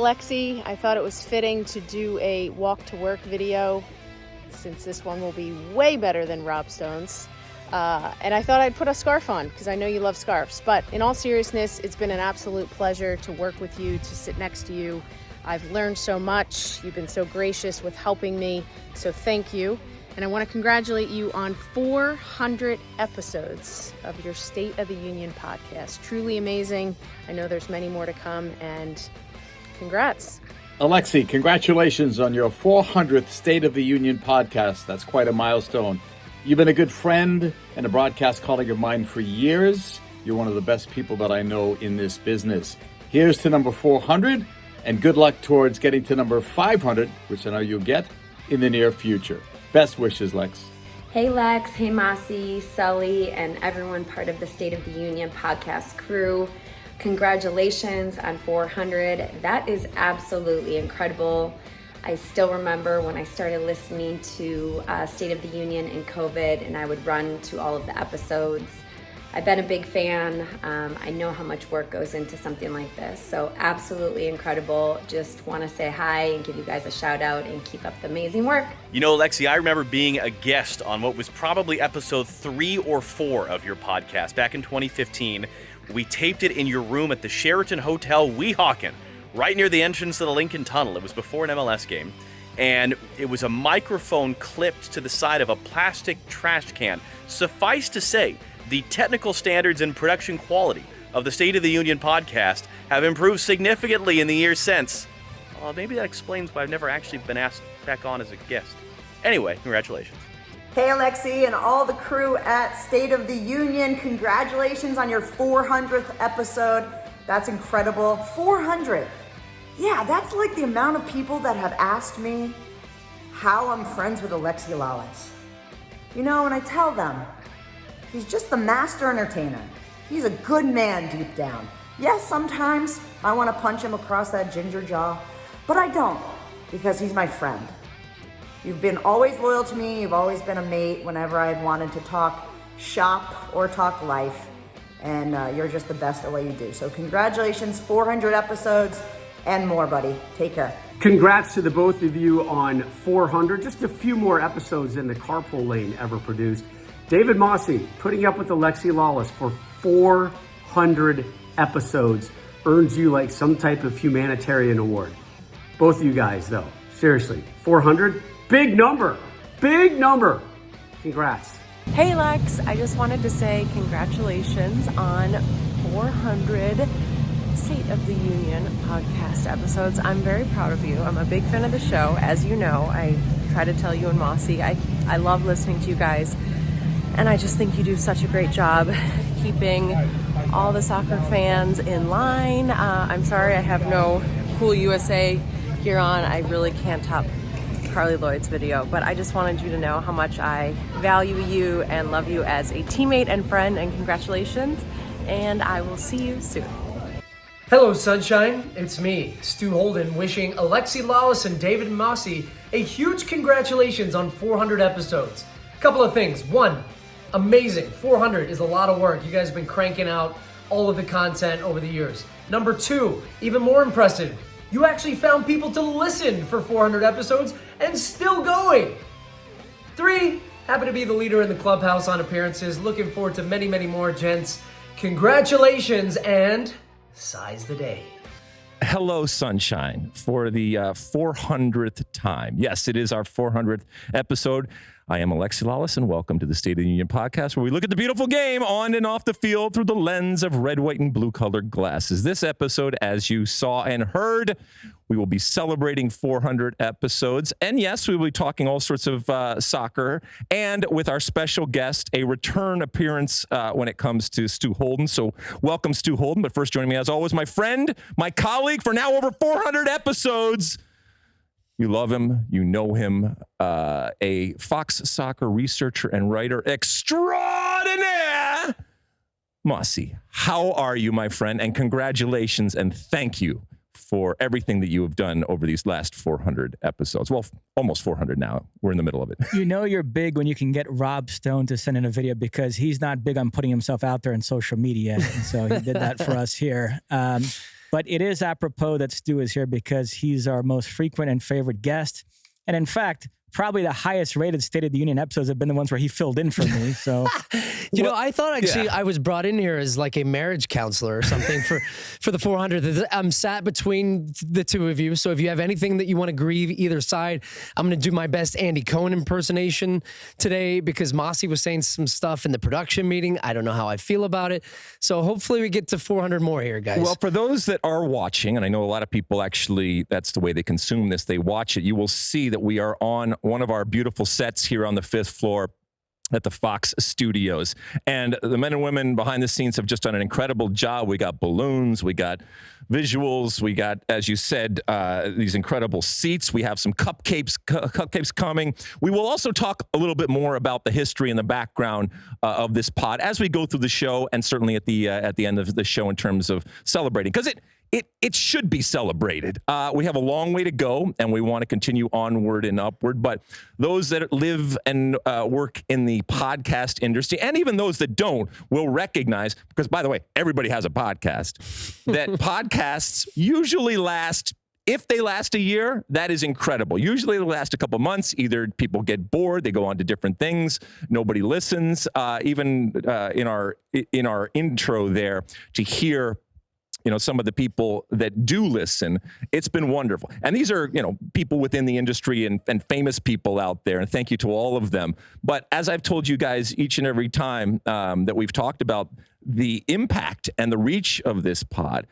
Alexi. I thought it was fitting to do a walk to work video since this one will be way better than Rob Stone's. And I thought I'd put a scarf on because I know you love scarves. But in all seriousness, it's been an absolute pleasure to work with you, to sit next to you. I've learned so much. You've been so gracious with helping me. So thank you. And I want to congratulate you on 400 episodes of your State of the Union podcast. Truly amazing. I know there's many more to come, and congrats. Alexi, congratulations on your 400th State of the Union podcast. That's quite a milestone. You've been a good friend and a broadcast colleague of mine for years. You're one of the best people that I know in this business. Here's to number 400, and good luck towards getting to number 500, which I know you'll get in the near future. Best wishes, Lex. Hey Lex, hey Mosse, Sully, and everyone part of the State of the Union podcast crew. Congratulations on 400. That is absolutely incredible. I still remember when I started listening to State of the Union in COVID, and I would run to all of the episodes. I've been a big fan. I know how much work goes into something like this. So absolutely incredible. Just want to say hi and give you guys a shout out and keep up the amazing work. You know, Alexi, I remember being a guest on what was probably episode 3 or 4 of your podcast back in 2015. We taped it in your room at the Sheraton Hotel Weehawken, right near the entrance to the Lincoln Tunnel. It was before an MLS game. And it was a microphone clipped to the side of a plastic trash can. Suffice to say, the technical standards and production quality of the State of the Union podcast have improved significantly in the years since. Maybe that explains why I've never actually been asked back on as a guest. Anyway, congratulations. Hey Alexi and all the crew at State of the Union, congratulations on your 400th episode. That's incredible. 400. Yeah, that's like the amount of people that have asked me how I'm friends with Alexi Lalas. You know, and I tell them, he's just the master entertainer. He's a good man deep down. Yes, sometimes I want to punch him across that ginger jaw, but I don't, because he's my friend. You've been always loyal to me. You've always been a mate whenever I've wanted to talk shop or talk life, and you're just the best at what you do. So congratulations, 400 episodes and more, buddy. Take care. Congrats to the both of you on 400, just a few more episodes than the Carpool Lane ever produced. David Mosse, putting up with Alexi Lalas for 400 episodes earns you like some type of humanitarian award. Both of you guys, though, seriously, 400, big number, big number. Congrats. Hey Lex, I just wanted to say congratulations on 400 State of the Union podcast episodes. I'm very proud of you. I'm a big fan of the show. As you know, I try to tell you and Mosse, I love listening to you guys. And I just think you do such a great job keeping all the soccer fans in line. I'm sorry I have no cool USA gear on. I really can't top Carly Lloyd's video, but I just wanted you to know how much I value you and love you as a teammate and friend, and congratulations, and I will see you soon. Hello Sunshine, it's me, Stu Holden, wishing Alexi Lalas and David Mosse a huge congratulations on 400 episodes. Couple of things. One, amazing. 400 is a lot of work. You guys have been cranking out all of the content over the years. Number 2, even more impressive, you actually found people to listen for 400 episodes and still going. 3, happy to be the leader in the clubhouse on appearances. Looking forward to many, many more, gents. Congratulations and size the day. Hello, Sunshine, for the 400th time. Yes, it is our 400th episode. I am Alexi Lalas, and welcome to the State of the Union podcast, where we look at the beautiful game on and off the field through the lens of red, white, and blue-colored glasses. This episode, as you saw and heard, we will be celebrating 400 episodes. And yes, we will be talking all sorts of soccer, and with our special guest, a return appearance when it comes to Stu Holden. So welcome, Stu Holden. But first, joining me, as always, my friend, my colleague for now over 400 episodes. You love him. You know him. A Fox soccer researcher and writer extraordinaire. Mosse, how are you, my friend? And congratulations and thank you for everything that you have done over these last 400 episodes. Well, almost 400 now. We're in the middle of it. You know you're big when you can get Rob Stone to send in a video, because he's not big on putting himself out there on social media. And so he did that for us here. But it is apropos that Stu is here because he's our most frequent and favorite guest. And in fact, probably the highest rated State of the Union episodes have been the ones where he filled in for me. So, I thought actually I was brought in here as like a marriage counselor or something for the 400th. I'm sat between the two of you. So if you have anything that you want to grieve either side, I'm going to do my best Andy Cohen impersonation today because Mosse was saying some stuff in the production meeting. I don't know how I feel about it. So hopefully we get to 400 more here, guys. Well, for those that are watching, and I know a lot of people actually, that's the way they consume this, they watch it, you will see that we are on one of our beautiful sets here on the 5th floor at the Fox Studios. And the men and women behind the scenes have just done an incredible job. We got balloons, we got visuals, we got, as you said, these incredible seats. We have some cupcakes coming. We will also talk a little bit more about the history and the background of this pod as we go through the show, and certainly at the end of the show in terms of celebrating, because it should be celebrated. We have a long way to go, and we want to continue onward and upward. But those that live and work in the podcast industry, and even those that don't, will recognize, because, by the way, everybody has a podcast, that podcasts usually last, if they last a year, that is incredible. Usually they last a couple months. Either people get bored, they go on to different things, nobody listens. Even in our intro there, to hear some of the people that do listen, it's been wonderful. And these are, people within the industry and famous people out there. And thank you to all of them. But as I've told you guys each and every time that we've talked about the impact and the reach of this pod,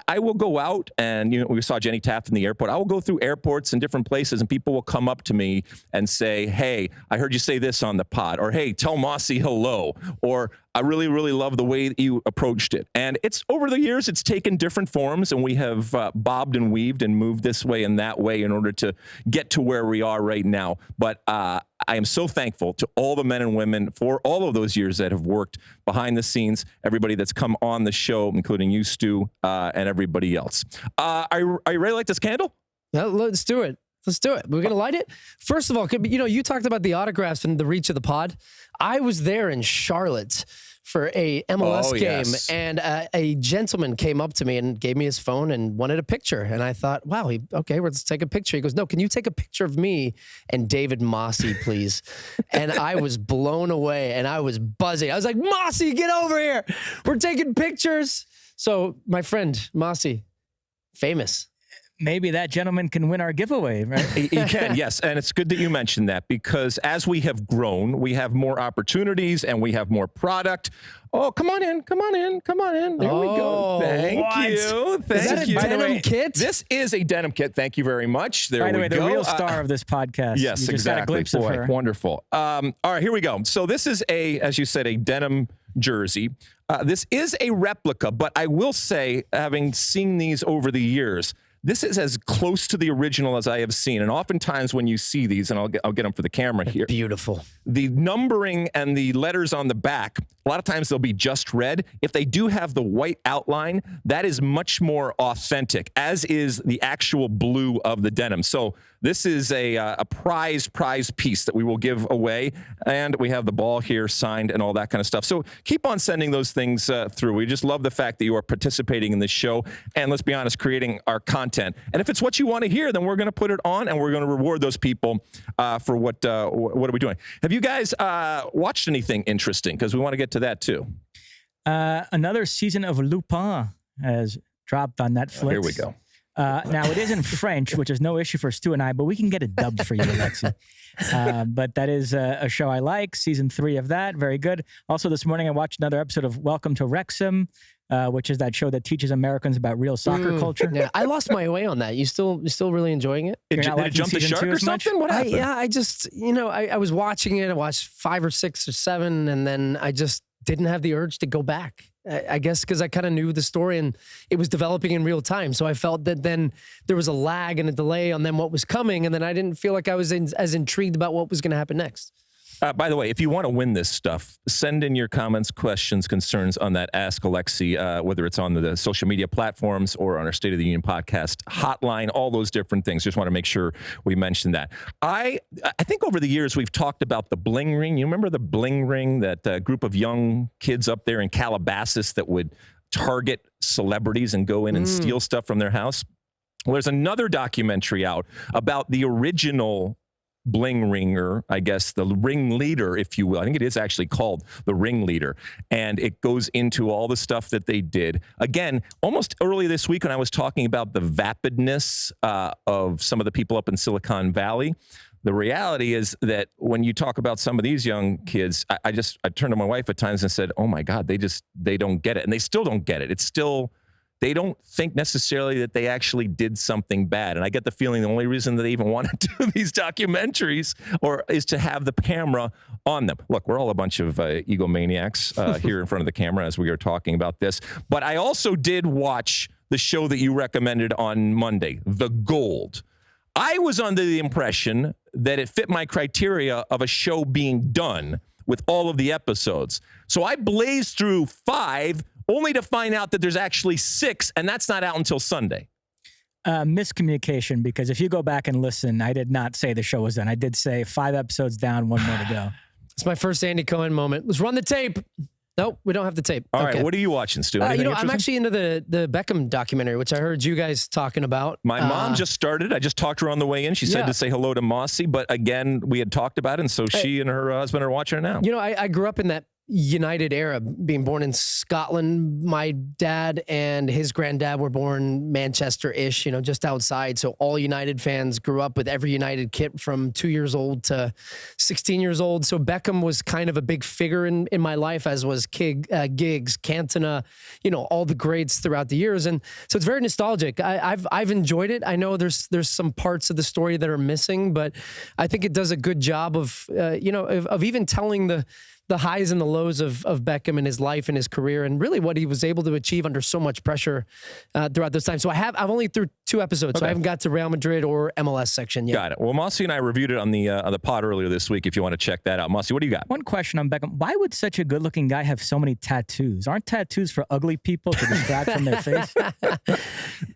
I will go out and, we saw Jenny Taft in the airport. I will go through airports and different places, and people will come up to me and say, hey, I heard you say this on the pod, or hey, tell Mosse hello, or I really, really love the way that you approached it. And it's over the years, it's taken different forms, and we have bobbed and weaved and moved this way and that way in order to get to where we are right now. But I am so thankful to all the men and women for all of those years that have worked behind the scenes, everybody that's come on the show, including you, Stu, and everybody else. Are you ready to light this candle? No, let's do it. Let's do it. We're going to light it. First of all, you talked about the autographs and the reach of the pod. I was there in Charlotte for a MLS game, yes. And a gentleman came up to me and gave me his phone and wanted a picture. And I thought, wow, okay, let's take a picture. He goes, no, can you take a picture of me and David Mosse, please? And I was blown away, and I was buzzing. I was like, Mosse, get over here. We're taking pictures. So my friend, Mosse, famous. maybe that gentleman can win our giveaway, right? He can, yes. And it's good that you mentioned that, because as we have grown, we have more opportunities and we have more product. Oh, come on in, come on in, come on in. There we go. Thank you. Thank Is that you. a denim kit? This is a denim kit. Thank you very much. There By the we way, go. the real star of this podcast. Yes, you just got a exactly. glimpse of her. Wonderful. All right, here we go. So this is as you said, a denim jersey. This is a replica, but I will say, having seen these over the years, this is as close to the original as I have seen. And oftentimes when you see these, and I'll get them for the camera here. Beautiful. The numbering and the letters on the back, a lot of times they'll be just red. If they do have the white outline, that is much more authentic, as is the actual blue of the denim. So this is a prize piece that we will give away. And we have the ball here signed and all that kind of stuff. So keep on sending those things through. We just love the fact that you are participating in this show. And let's be honest, creating our content. And if it's what you want to hear, then we're going to put it on and we're going to reward those people for what are we doing? Have you guys watched anything interesting? Because we want to get to that too. Another season of Lupin has dropped on Netflix. Here we go. Now, it is in French, which is no issue for Stu and I, but we can get it dubbed for you, Alexi. But that is a show I like. Season 3 of that. Very good. Also, this morning, I watched another episode of Welcome to Wrexham, which is that show that teaches Americans about real soccer culture. Yeah, I lost my way on that. You still really enjoying it? Did it jump the shark or something? What happened? I just, I was watching it. I watched 5 or 6 or 7, and then I just didn't have the urge to go back. I guess because I kind of knew the story and it was developing in real time. So I felt that then there was a lag and a delay on then what was coming. And then I didn't feel like I was as intrigued about what was going to happen next. By the way, if you want to win this stuff, send in your comments, questions, concerns on that Ask Alexi, whether it's on the social media platforms or on our State of the Union podcast hotline, all those different things. Just want to make sure we mention that. I think over the years we've talked about the bling ring. You remember the bling ring, that group of young kids up there in Calabasas that would target celebrities and go in and steal stuff from their house. Well, there's another documentary out about the original bling ringer, I guess, the ringleader, if you will. I think it is actually called the ringleader. And it goes into all the stuff that they did. Again, almost early this week when I was talking about the vapidness of some of the people up in Silicon Valley, the reality is that when you talk about some of these young kids, I turned to my wife at times and said, oh my God, they don't get it. And they still don't get it. It's still, they don't think necessarily that they actually did something bad. And I get the feeling the only reason that they even want to do these documentaries is to have the camera on them. Look, we're all a bunch of egomaniacs here in front of the camera as we are talking about this. But I also did watch the show that you recommended on Monday, The Gold. I was under the impression that it fit my criteria of a show being done with all of the episodes. So I blazed through 5 only to find out that there's actually 6, and that's not out until Sunday. Miscommunication, because if you go back and listen, I did not say the show was done. I did say 5 episodes down, 1 more to go. It's my first Andy Cohen moment. Let's run the tape. Nope, we don't have the tape. All right, what are you watching, Stu? I'm actually into the Beckham documentary, which I heard you guys talking about. My mom just started. I just talked to her on the way in. She said to say hello to Mosse, but again, we had talked about it, and so she and her husband are watching it now. You know, I grew up in that United era, being born in Scotland. My dad and his granddad were born Manchester-ish, just outside. So all United fans grew up with every United kit from 2 years old to 16 years old. So Beckham was kind of a big figure in my life, as was Giggs, Cantona, all the greats throughout the years. And so it's very nostalgic. I've enjoyed it. I know there's some parts of the story that are missing, but I think it does a good job of even telling the highs and the lows of Beckham in his life and his career, and really what he was able to achieve under so much pressure throughout this time. So I've only through 2 episodes, so I haven't got to Real Madrid or MLS section yet. Got it. Well, Mosse and I reviewed it on the pod earlier this week. If you want to check that out, Mosse, what do you got? One question on Beckham: why would such a good-looking guy have so many tattoos? Aren't tattoos for ugly people to distract from their face?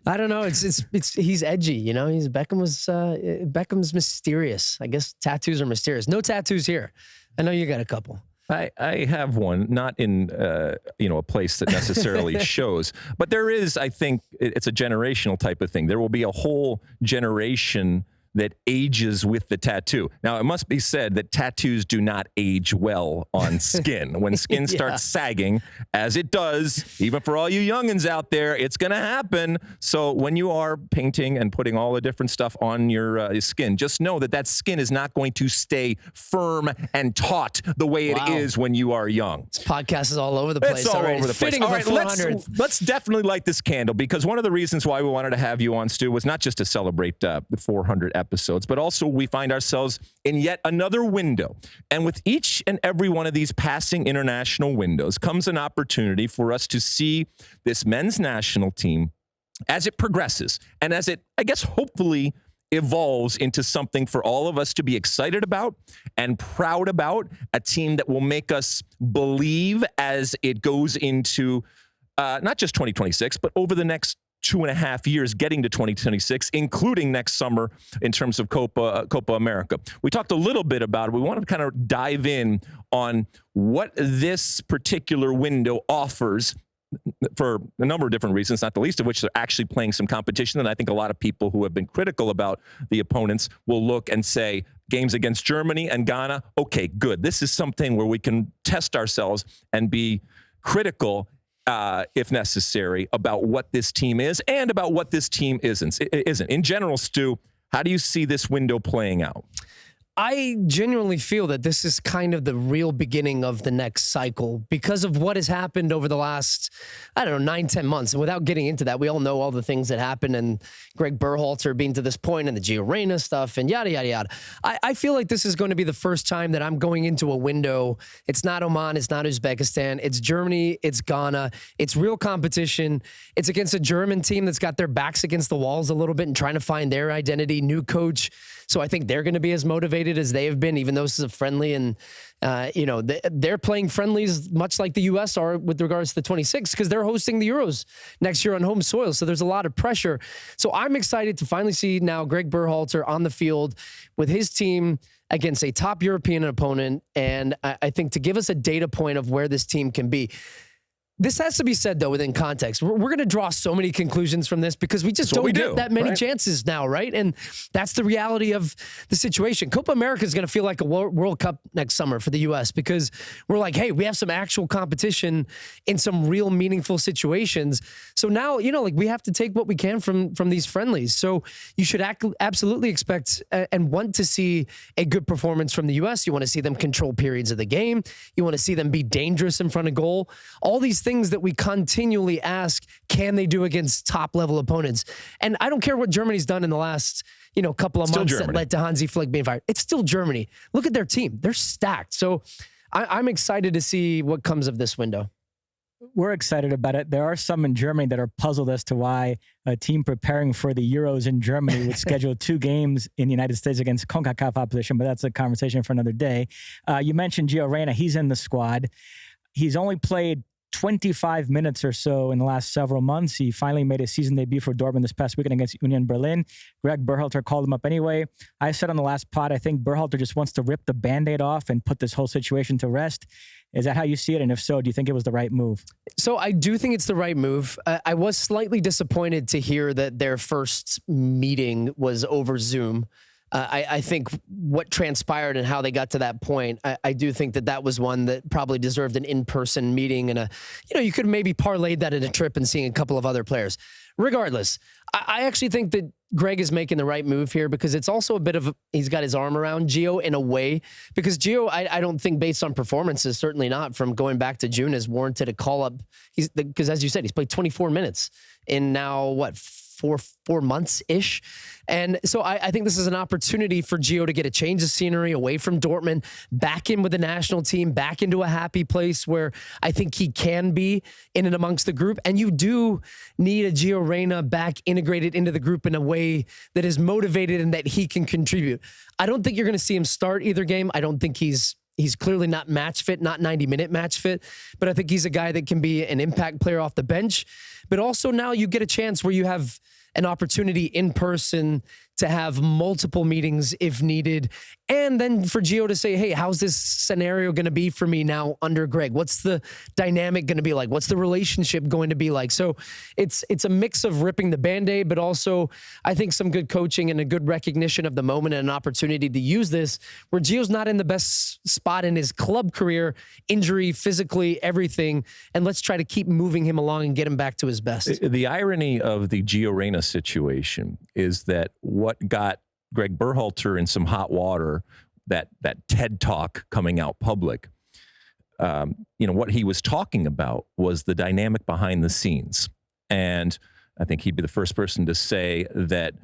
I don't know. He's edgy, Beckham's mysterious. I guess tattoos are mysterious. No tattoos here. I know you got a couple. I have one, not in a place that necessarily shows, but there is. I think it's a generational type of thing. There will be a whole generation that ages with the tattoo. Now, it must be said that tattoos do not age well on skin. When skin starts sagging, as it does, even for all you youngins out there, it's going to happen. So when you are painting and putting all the different stuff on your skin, just know that skin is not going to stay firm and taut the way it is when you are young. This podcast is all over the place. It's all over the place. Fitting all right, 400th. let's definitely light this candle, because one of the reasons why we wanted to have you on, Stu, was not just to celebrate the 400 episodes, but also we find ourselves in yet another window. And with each and every one of these passing international windows comes an opportunity for us to see this men's national team as it progresses and as it, I guess, hopefully evolves into something for all of us to be excited about and proud about, a team that will make us believe as it goes into not just 2026, but over the next 2.5 years getting to 2026, including next summer in terms of Copa America. We talked a little bit about it. We want to kind of dive in on what this particular window offers for a number of different reasons, not the least of which they're actually playing some competition. And I think a lot of people who have been critical about the opponents will look and say, games against Germany and Ghana, okay, good. This is something where we can test ourselves and be critical if necessary, about what this team is and about what this team isn't. In general, Stu, how do you see this window playing out? I genuinely feel that this is kind of the real beginning of the next cycle because of what has happened over the last, 9-10 months. And without getting into that, we all know all the things that happened and Gregg Berhalter being to this point and the Gio Reyna stuff and yada, yada, yada. I feel like this is going to be the first time that I'm going into a window. It's not Oman. It's not Uzbekistan. It's Germany. It's Ghana. It's real competition. It's against a German team that's got their backs against the walls a little bit and trying to find their identity, new coach. So I think they're going to be as motivated as they have been, even though this is a friendly. And, they're playing friendlies much like the U.S. are with regards to the 26 because they're hosting the Euros next year on home soil. So there's a lot of pressure. So I'm excited to finally see now Gregg Berhalter on the field with his team against a top European opponent. And I think to give us a data point of where this team can be. This has to be said, though, within context. We're going to draw so many conclusions from this because we just don't get that many chances now, right? And that's the reality of the situation. Copa America is going to feel like a World Cup next summer for the U.S. because we're like, hey, we have some actual competition in some real meaningful situations. So now, like we have to take what we can from these friendlies. So you should absolutely expect and want to see a good performance from the U.S. You want to see them control periods of the game. You want to see them be dangerous in front of goal. All these things that we continually ask, can they do against top level opponents? And I don't care what Germany's done in the last, couple of months that led to Hansi Flick being fired. It's still Germany. Look at their team. They're stacked. So I'm excited to see what comes of this window. We're excited about it. There are some in Germany that are puzzled as to why a team preparing for the Euros in Germany would schedule 2 games in the United States against CONCACAF opposition, but that's a conversation for another day. You mentioned Gio Reyna. He's in the squad. He's only played 25 minutes or so in the last several months. He finally made his season debut for Dortmund this past weekend against Union Berlin. Gregg Berhalter called him up anyway. I said on the last pod, I think Berhalter just wants to rip the Band-Aid off and put this whole situation to rest. Is that how you see it? And if so, do you think it was the right move? So I do think it's the right move. I was slightly disappointed to hear that their first meeting was over Zoom. I think what transpired and how they got to that point, I do think that was one that probably deserved an in-person meeting and you could maybe parlayed that in a trip and seeing a couple of other players. Regardless, I actually think that Gregg is making the right move here because it's also a bit of, he's got his arm around Gio in a way, because Gio, I don't think based on performances, certainly not from going back to June, has warranted a call up. Because as you said, he's played 24 minutes in now, four months-ish. And so I think this is an opportunity for Gio to get a change of scenery away from Dortmund, back in with the national team, back into a happy place where I think he can be in and amongst the group. And you do need a Gio Reyna back integrated into the group in a way that is motivated and that he can contribute. I don't think you're going to see him start either game. I don't think he's clearly not match fit, not 90-minute match fit, but I think he's a guy that can be an impact player off the bench. But also now you get a chance where you have an opportunity in person to have multiple meetings if needed. And then for Gio to say, hey, how's this scenario going to be for me now under Gregg? What's the dynamic going to be like? What's the relationship going to be like? So it's a mix of ripping the Band-Aid, but also I think some good coaching and a good recognition of the moment and an opportunity to use this where Gio's not in the best spot in his club career, injury, physically, everything. And let's try to keep moving him along and get him back to his best. The irony of the Gio Reyna situation is that what got Gregg Berhalter in some hot water, that TED Talk coming out public, what he was talking about was the dynamic behind the scenes. And I think he'd be the first person to say that,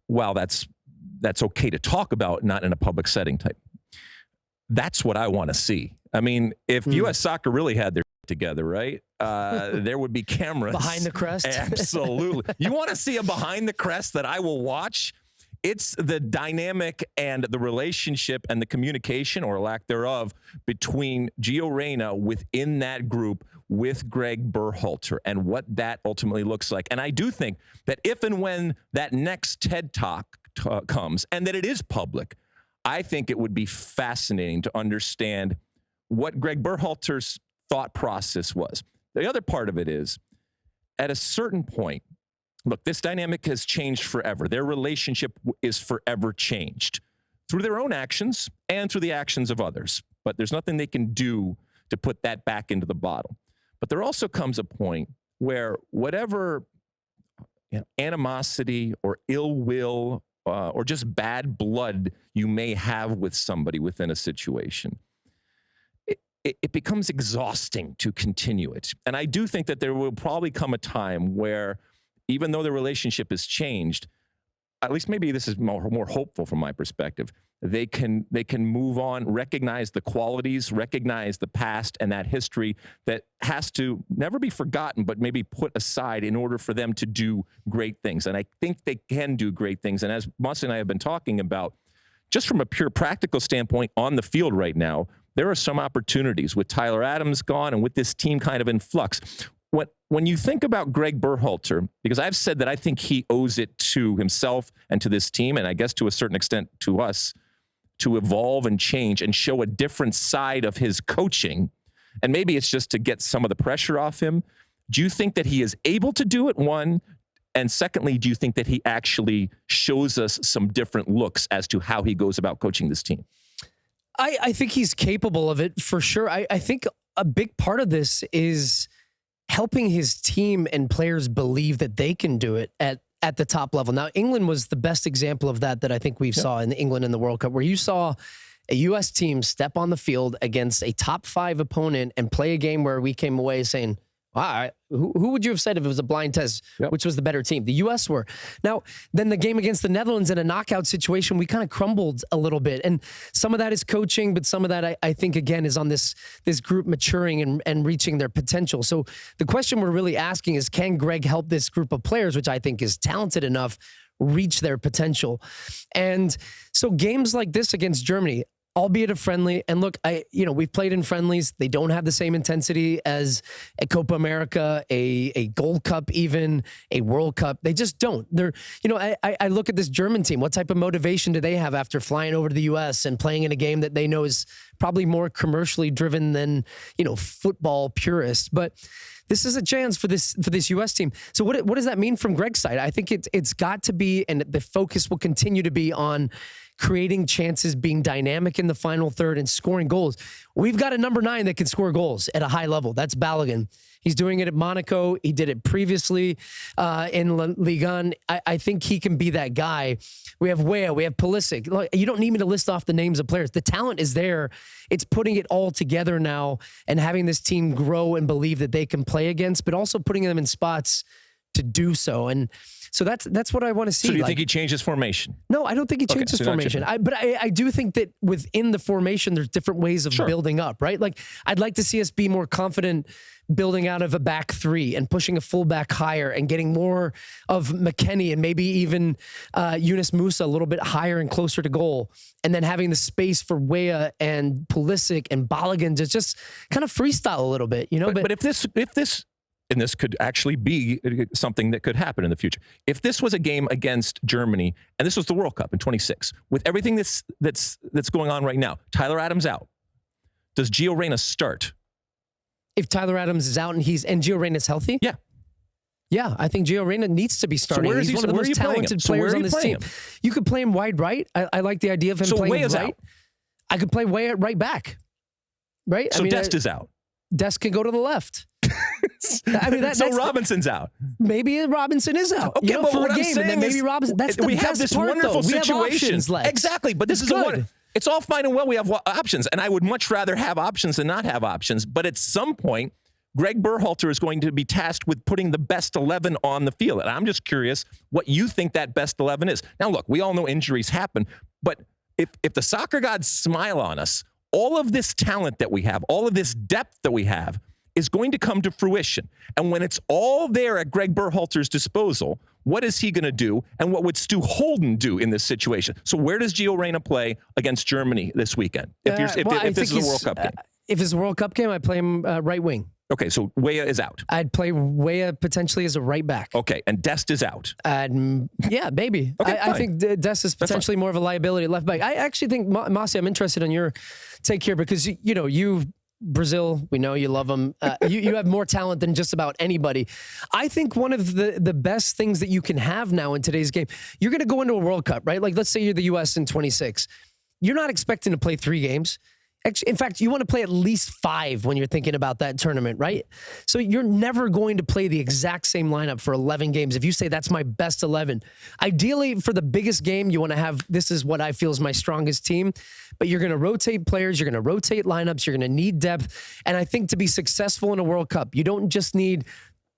well, that's okay to talk about, not in a public setting type. That's what I want to see. I mean, if U.S. Soccer really had their together, right? There would be cameras. Behind the crest? Absolutely. You want to see a behind the crest that I will watch? It's the dynamic and the relationship and the communication or lack thereof between Gio Reyna within that group with Gregg Berhalter and what that ultimately looks like. And I do think that if and when that next TED Talk comes and that it is public, I think it would be fascinating to understand what Gregg Berhalter's thought process was. The other part of it is, at a certain point, look, this dynamic has changed forever. Their relationship is forever changed through their own actions and through the actions of others. But there's nothing they can do to put that back into the bottle. But there also comes a point where whatever animosity or ill will or just bad blood you may have with somebody within a situation, it becomes exhausting to continue it. And I do think that there will probably come a time where, even though the relationship has changed, at least maybe this is more hopeful from my perspective, they can move on, recognize the qualities, recognize the past and that history that has to never be forgotten, but maybe put aside in order for them to do great things. And I think they can do great things. And as Mosse and I have been talking about, just from a pure practical standpoint on the field right now, there are some opportunities with Tyler Adams gone and with this team kind of in flux. When you think about Gregg Berhalter, because I've said that I think he owes it to himself and to this team, and I guess to a certain extent to us, to evolve and change and show a different side of his coaching. And maybe it's just to get some of the pressure off him. Do you think that he is able to do it, one? And secondly, do you think that he actually shows us some different looks as to how he goes about coaching this team? I think he's capable of it for sure. I think a big part of this is helping his team and players believe that they can do it at the top level. Now, England was the best example of that I think we saw in England in the World Cup, where you saw a U.S. team step on the field against a top 5 opponent and play a game where we came away saying, wow, who would you have said if it was a blind test, which was the better team? The U.S. were. Now, then the game against the Netherlands in a knockout situation, we kind of crumbled a little bit. And some of that is coaching, but some of that, I think, again, is on this group maturing and reaching their potential. So the question we're really asking is, can Gregg help this group of players, which I think is talented enough, reach their potential? And so games like this against Germany, albeit a friendly, and look, we've played in friendlies. They don't have the same intensity as a Copa America, a Gold Cup, even a World Cup. They just don't. They're, I look at this German team. What type of motivation do they have after flying over to the U.S. and playing in a game that they know is probably more commercially driven than, football purists? But this is a chance for this U.S. team. So what does that mean from Gregg's side? I think it's got to be, and the focus will continue to be on creating chances, being dynamic in the final third, and scoring goals. We've got a number 9 that can score goals at a high level. That's Balogun. He's doing it at Monaco. He did it previously in Ligue 1. I think he can be that guy. We have Weah. We have Pulisic. Look, you don't need me to list off the names of players. The talent is there. It's putting it all together now and having this team grow and believe that they can play against, but also putting them in spots to do so. And so that's what I want to see. So do you think he changes formation? No, I don't think he changes formation. But I do think that within the formation, there's different ways of building up, right? Like, I'd like to see us be more confident building out of a back 3 and pushing a fullback higher and getting more of McKennie and maybe even Yunus Musa a little bit higher and closer to goal. And then having the space for Weah and Pulisic and Balogun to just kind of freestyle a little bit, But if this and this could actually be something that could happen in the future. If this was a game against Germany, and this was the World Cup in 26, with everything that's going on right now, Tyler Adams out, does Gio Reyna start? If Tyler Adams is out and Gio Reyna's healthy? Yeah, I think Gio Reyna needs to be starting. So He's one of the most talented players on this team. You could play him wide right. I like the idea of him playing right. Out. I could play Weah right back. Right? So Dest is out. Dest can go to the left. So Robinson's out. Maybe Robinson is out. Okay, but for what a I'm game, saying and then maybe Robinson. That's the we best have this part, wonderful though. situation. Exactly, but this is good. It's all fine and well. We have options, and I would much rather have options than not have options. But at some point, Gregg Berhalter is going to be tasked with putting the best 11 on the field, and I'm just curious what you think that best 11 is. Now, look, we all know injuries happen, but if the soccer gods smile on us, all of this talent that we have, all of this depth that we have, is going to come to fruition. And when it's all there at Gregg Berhalter's disposal, what is he going to do? And what would Stu Holden do in this situation? So where does Gio Reyna play against Germany this weekend? If this is a World Cup game. If it's a World Cup game, I play him right wing. Okay, so Weah is out. I'd play Weah potentially as a right back. Okay, and Dest is out. Yeah, maybe. Okay, I think Dest is potentially more of a liability at left back. I actually think, Mosse, I'm interested in your take here because, you Brazil, we know you love them. You have more talent than just about anybody. I think one of the best things that you can have now in today's game, you're going to go into a World Cup, right? Like, let's say you're the U.S. in 26. You're not expecting to play 3 games. In fact, you want to play at least 5 when you're thinking about that tournament, right? So you're never going to play the exact same lineup for 11 games. If you say that's my best 11, ideally for the biggest game, you want to have, this is what I feel is my strongest team, but you're going to rotate players, you're going to rotate lineups, you're going to need depth. And I think to be successful in a World Cup, you don't just need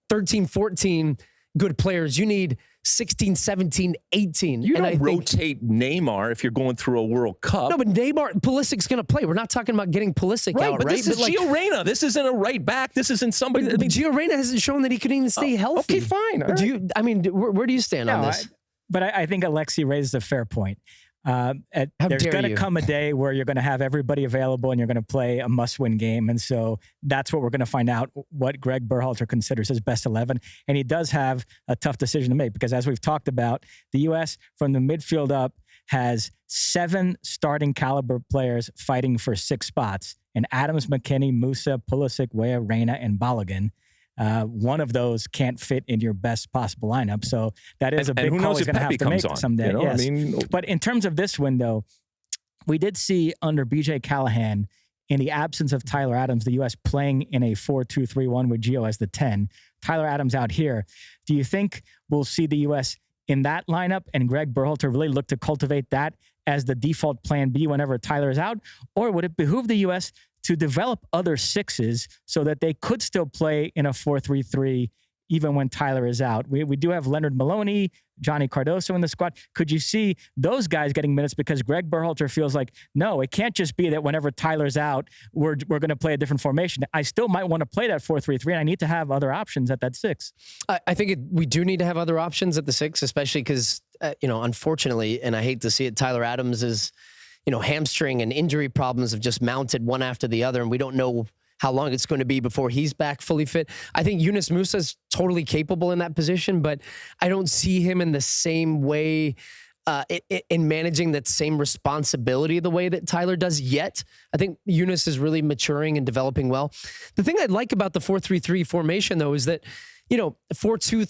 13, 14 good players. You need 16, 17, 18. You don't rotate Neymar if you're going through a World Cup. No, but Pulisic's going to play. We're not talking about getting Pulisic out, but this is Gio Reyna. This isn't a right back. This isn't somebody. Gio Reyna hasn't shown that he can even stay healthy. Okay, fine. Where do you stand on this? But I think Alexi raised a fair point. There's going to come a day where you're going to have everybody available and you're going to play a must-win game. And so that's what we're going to find out, what Gregg Berhalter considers his best 11. And he does have a tough decision to make because as we've talked about, the U.S. from the midfield up has 7 starting caliber players fighting for 6 spots. and Adams, McKinney, Musa, Pulisic, Weah, Reyna, and Balogun. One of those can't fit in your best possible lineup. So that is a big call he's going to have to make someday. You know? Yes. I mean, but in terms of this window, we did see under BJ Callahan, in the absence of Tyler Adams, the U.S. playing in a 4-2-3-1 with Gio as the 10. Tyler Adams out here. Do you think we'll see the U.S. in that lineup and Gregg Berhalter really look to cultivate that as the default plan B whenever Tyler is out? Or would it behoove the U.S. to develop other sixes so that they could still play in a 4-3-3 even when Tyler is out? We do have Leonard Maloney, Johnny Cardoso in the squad. Could you see those guys getting minutes because Gregg Berhalter feels like, no, it can't just be that whenever Tyler's out, we're going to play a different formation. I still might want to play that 4-3-3, and I need to have other options at that 6. I think we do need to have other options at the 6, especially because, unfortunately, and I hate to see it, Tyler Adams is, hamstring and injury problems have just mounted one after the other, and we don't know how long it's going to be before he's back fully fit. I think Yunus Musa is totally capable in that position, but I don't see him in the same way in managing that same responsibility the way that Tyler does yet. I think Yunus is really maturing and developing well. The thing I like about the 4-3-3 formation, though, is that 4-2-3-1,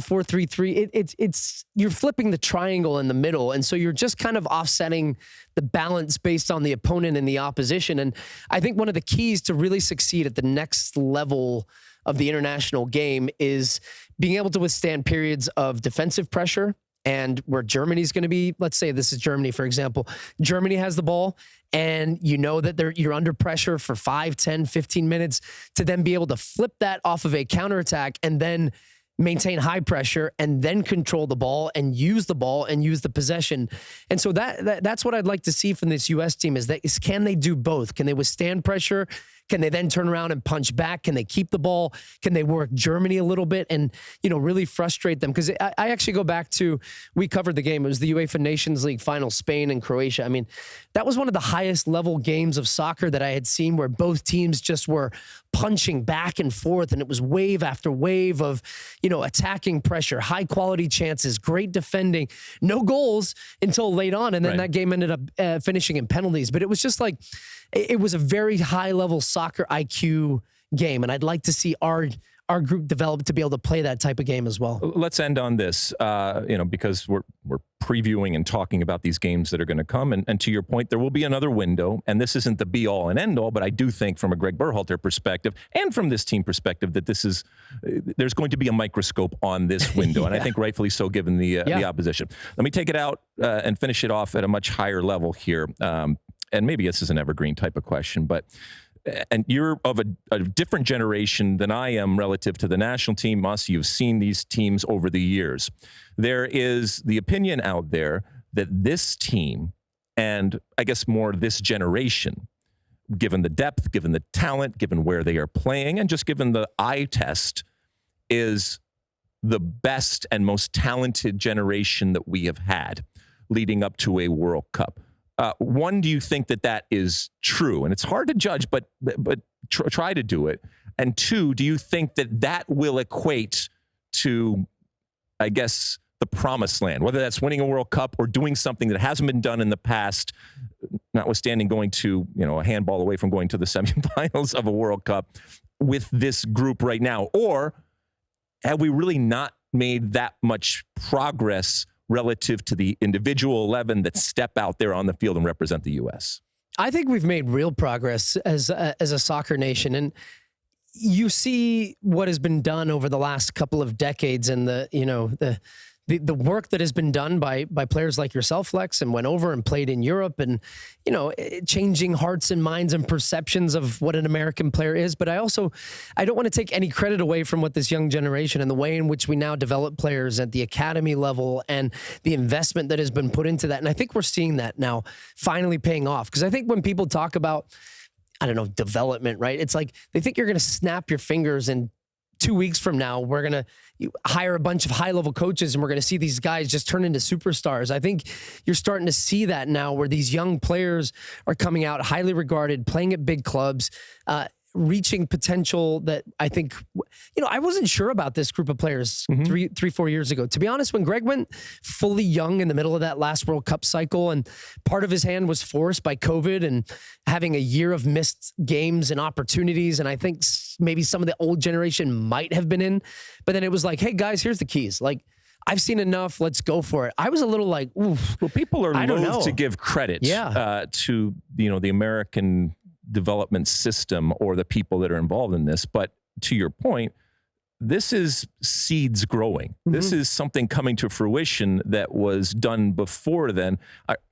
4-3-3, it's you're flipping the triangle in the middle. And so you're just kind of offsetting the balance based on the opponent and the opposition. And I think one of the keys to really succeed at the next level of the international game is being able to withstand periods of defensive pressure, and where Germany's going to be, let's say this is Germany, for example. Germany has the ball, and you know that you're under pressure for 5, 10, 15 minutes to then be able to flip that off of a counterattack and then maintain high pressure and then control the ball and use the possession. And so that's what I'd like to see from this U.S. team is can they do both? Can they withstand pressure? Can they then turn around and punch back? Can they keep the ball? Can they work Germany a little bit and, really frustrate them? Because I actually go back to, we covered the game. It was the UEFA Nations League final, Spain and Croatia. I mean, that was one of the highest level games of soccer that I had seen where both teams just were punching back and forth. And it was wave after wave of, attacking pressure, high quality chances, great defending, no goals until late on. And then that game ended up finishing in penalties. But it was just like, it was a very high level soccer IQ game. And I'd like to see our group develop to be able to play that type of game as well. Let's end on this, because we're previewing and talking about these games that are going to come. And to your point, there will be another window, and this isn't the be all and end all, but I do think from a Gregg Berhalter perspective and from this team perspective that there's going to be a microscope on this window. And I think rightfully so, given the opposition. Let me take it out and finish it off at a much higher level here. And maybe this is an evergreen type of question, and you're of a different generation than I am relative to the national team. Mosse, you've seen these teams over the years. There is the opinion out there that this team, and I guess more this generation, given the depth, given the talent, given where they are playing, and just given the eye test, is the best and most talented generation that we have had leading up to a World Cup. One, do you think that is true? And it's hard to judge, but try to do it. And two, do you think that will equate to, I guess, the promised land, whether that's winning a World Cup or doing something that hasn't been done in the past, notwithstanding going to, a handball away from going to the semifinals of a World Cup with this group right now? Or have we really not made that much progress relative to the individual 11 that step out there on the field and represent the U.S.? I think we've made real progress as a soccer nation. And you see what has been done over the last couple of decades and the work that has been done by players like yourself, Lex, and went over and played in Europe and, changing hearts and minds and perceptions of what an American player is. But I don't want to take any credit away from what this young generation and the way in which we now develop players at the academy level and the investment that has been put into that. And I think we're seeing that now finally paying off. Because I think when people talk about, development, right? It's like they think you're going to snap your fingers and 2 weeks from now, we're going to hire a bunch of high-level coaches and we're going to see these guys just turn into superstars. I think you're starting to see that now where these young players are coming out highly regarded, playing at big clubs, reaching potential that I think, I wasn't sure about this group of players 4 years ago. To be honest, when Greg went fully young in the middle of that last World Cup cycle, and part of his hand was forced by COVID and having a year of missed games and opportunities, and I think maybe some of the old generation might have been in, but then it was like, hey guys, here's the keys. Like, I've seen enough. Let's go for it. I was a little like, oof. Well, people are loath to give credit to the American development system or the people that are involved in this. But to your point, this is seeds growing. This is something coming to fruition that was done before then.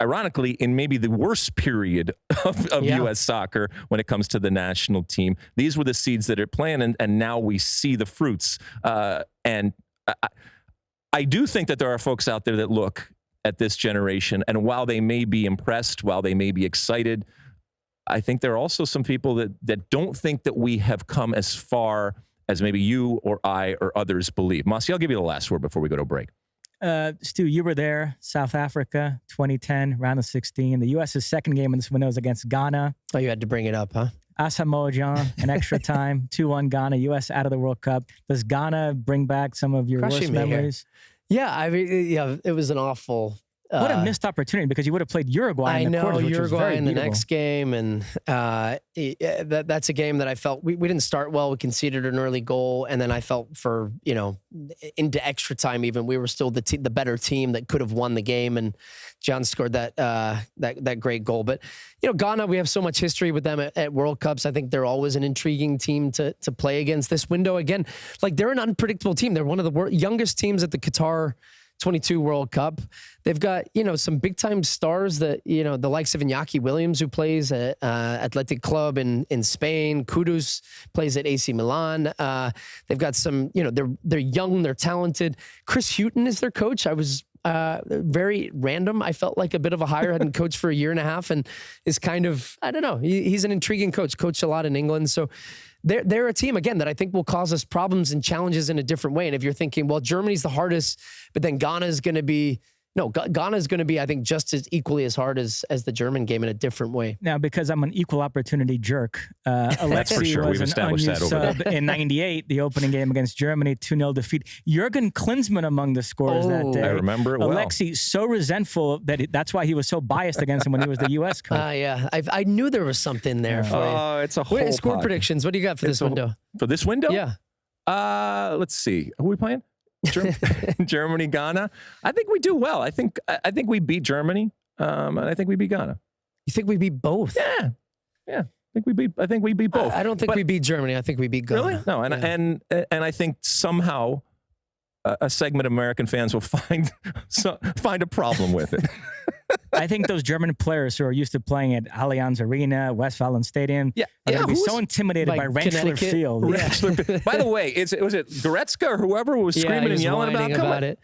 Ironically, in maybe the worst period of U.S. soccer when it comes to the national team, these were the seeds that are planted, and now we see the fruits. I do think that there are folks out there that look at this generation, and while they may be impressed, while they may be excited, I think there are also some people that don't think that we have come as far as maybe you or I or others believe. Mosse, I'll give you the last word before we go to a break. Stu, you were there, South Africa, 2010, round of 16. The U.S.'s second game in this window was against Ghana. Oh, you had to bring it up, huh? Asamoah Gyan, an extra time, 2-1 Ghana, U.S. out of the World Cup. Does Ghana bring back some of your worst memories? Yeah, I mean, it was an awful... what a missed opportunity, because you would have played Uruguay in the quarters, which was very in the beautiful. next game, and that's a game that I felt we didn't start well. We conceded an early goal, and then I felt for into extra time even we were still the better team that could have won the game, and John scored that great goal. But Ghana, we have so much history with them at World Cups. I think they're always an intriguing team to play against. This window again, like they're an unpredictable team. They're one of the youngest teams at the Qatar 22 World Cup. They've got, some big time stars that, the likes of Iñaki Williams, who plays at Athletic Club in Spain. Kudus plays at AC Milan. They've got some, they're young, they're talented. Chris Hughton is their coach. I was very random. I felt like a bit of a hire. Hadn't coached for a year and a half, and is kind of, I don't know. He's an intriguing coach, coached a lot in England. So they're a team, again, that I think will cause us problems and challenges in a different way. And if you're thinking, well, Germany's the hardest, but then Ghana is going to be, I think, just as equally as hard as the German game in a different way. Now, because I'm an equal opportunity jerk, Alexi for sure. was an unused sub in '98, the opening game against Germany, 2-0 defeat. Jurgen Klinsmann among the scorers that day. I remember it well. Alexi, so resentful that's why he was so biased against him when he was the U.S. coach. Yeah, I knew there was something there for you. Oh, it's a whole score predictions. What do you got for this window? For this window? Yeah. Let's see. Who are we playing? Germany, Ghana. I think we do well. I think we beat Germany, and I think we beat Ghana. You think we beat both? Yeah. I think we beat both. I don't think we beat Germany. I think we beat Ghana. Really? No, and I think somehow a segment of American fans will find a problem with it. I think those German players who are used to playing at Allianz Arena, Westfalen Stadium, are going to be so intimidated by Rentschler Field. By the way, was it Goretzka or whoever was screaming and yelling about it?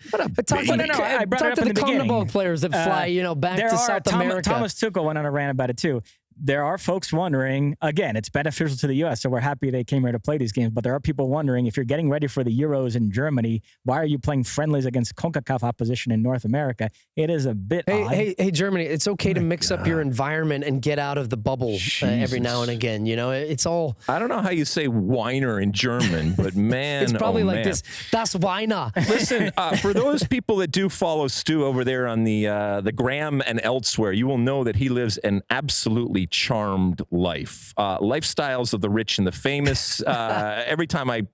Talk I brought it up in the beginning. Carnival players that fly, back to South America. Thomas Tuchel went on a rant about it too. There are folks wondering, again, it's beneficial to the U.S., so we're happy they came here to play these games, but there are people wondering, if you're getting ready for the Euros in Germany, why are you playing friendlies against CONCACAF opposition in North America? It is a bit odd. Hey, Germany, it's okay to mix up your environment and get out of the bubble every now and again. It's all... I don't know how you say whiner in German, but man, it's probably like this. Das Weiner. Listen, for those people that do follow Stu over there on the gram and elsewhere, you will know that he lives an absolutely charmed life. Lifestyles of the rich and the famous. Every time I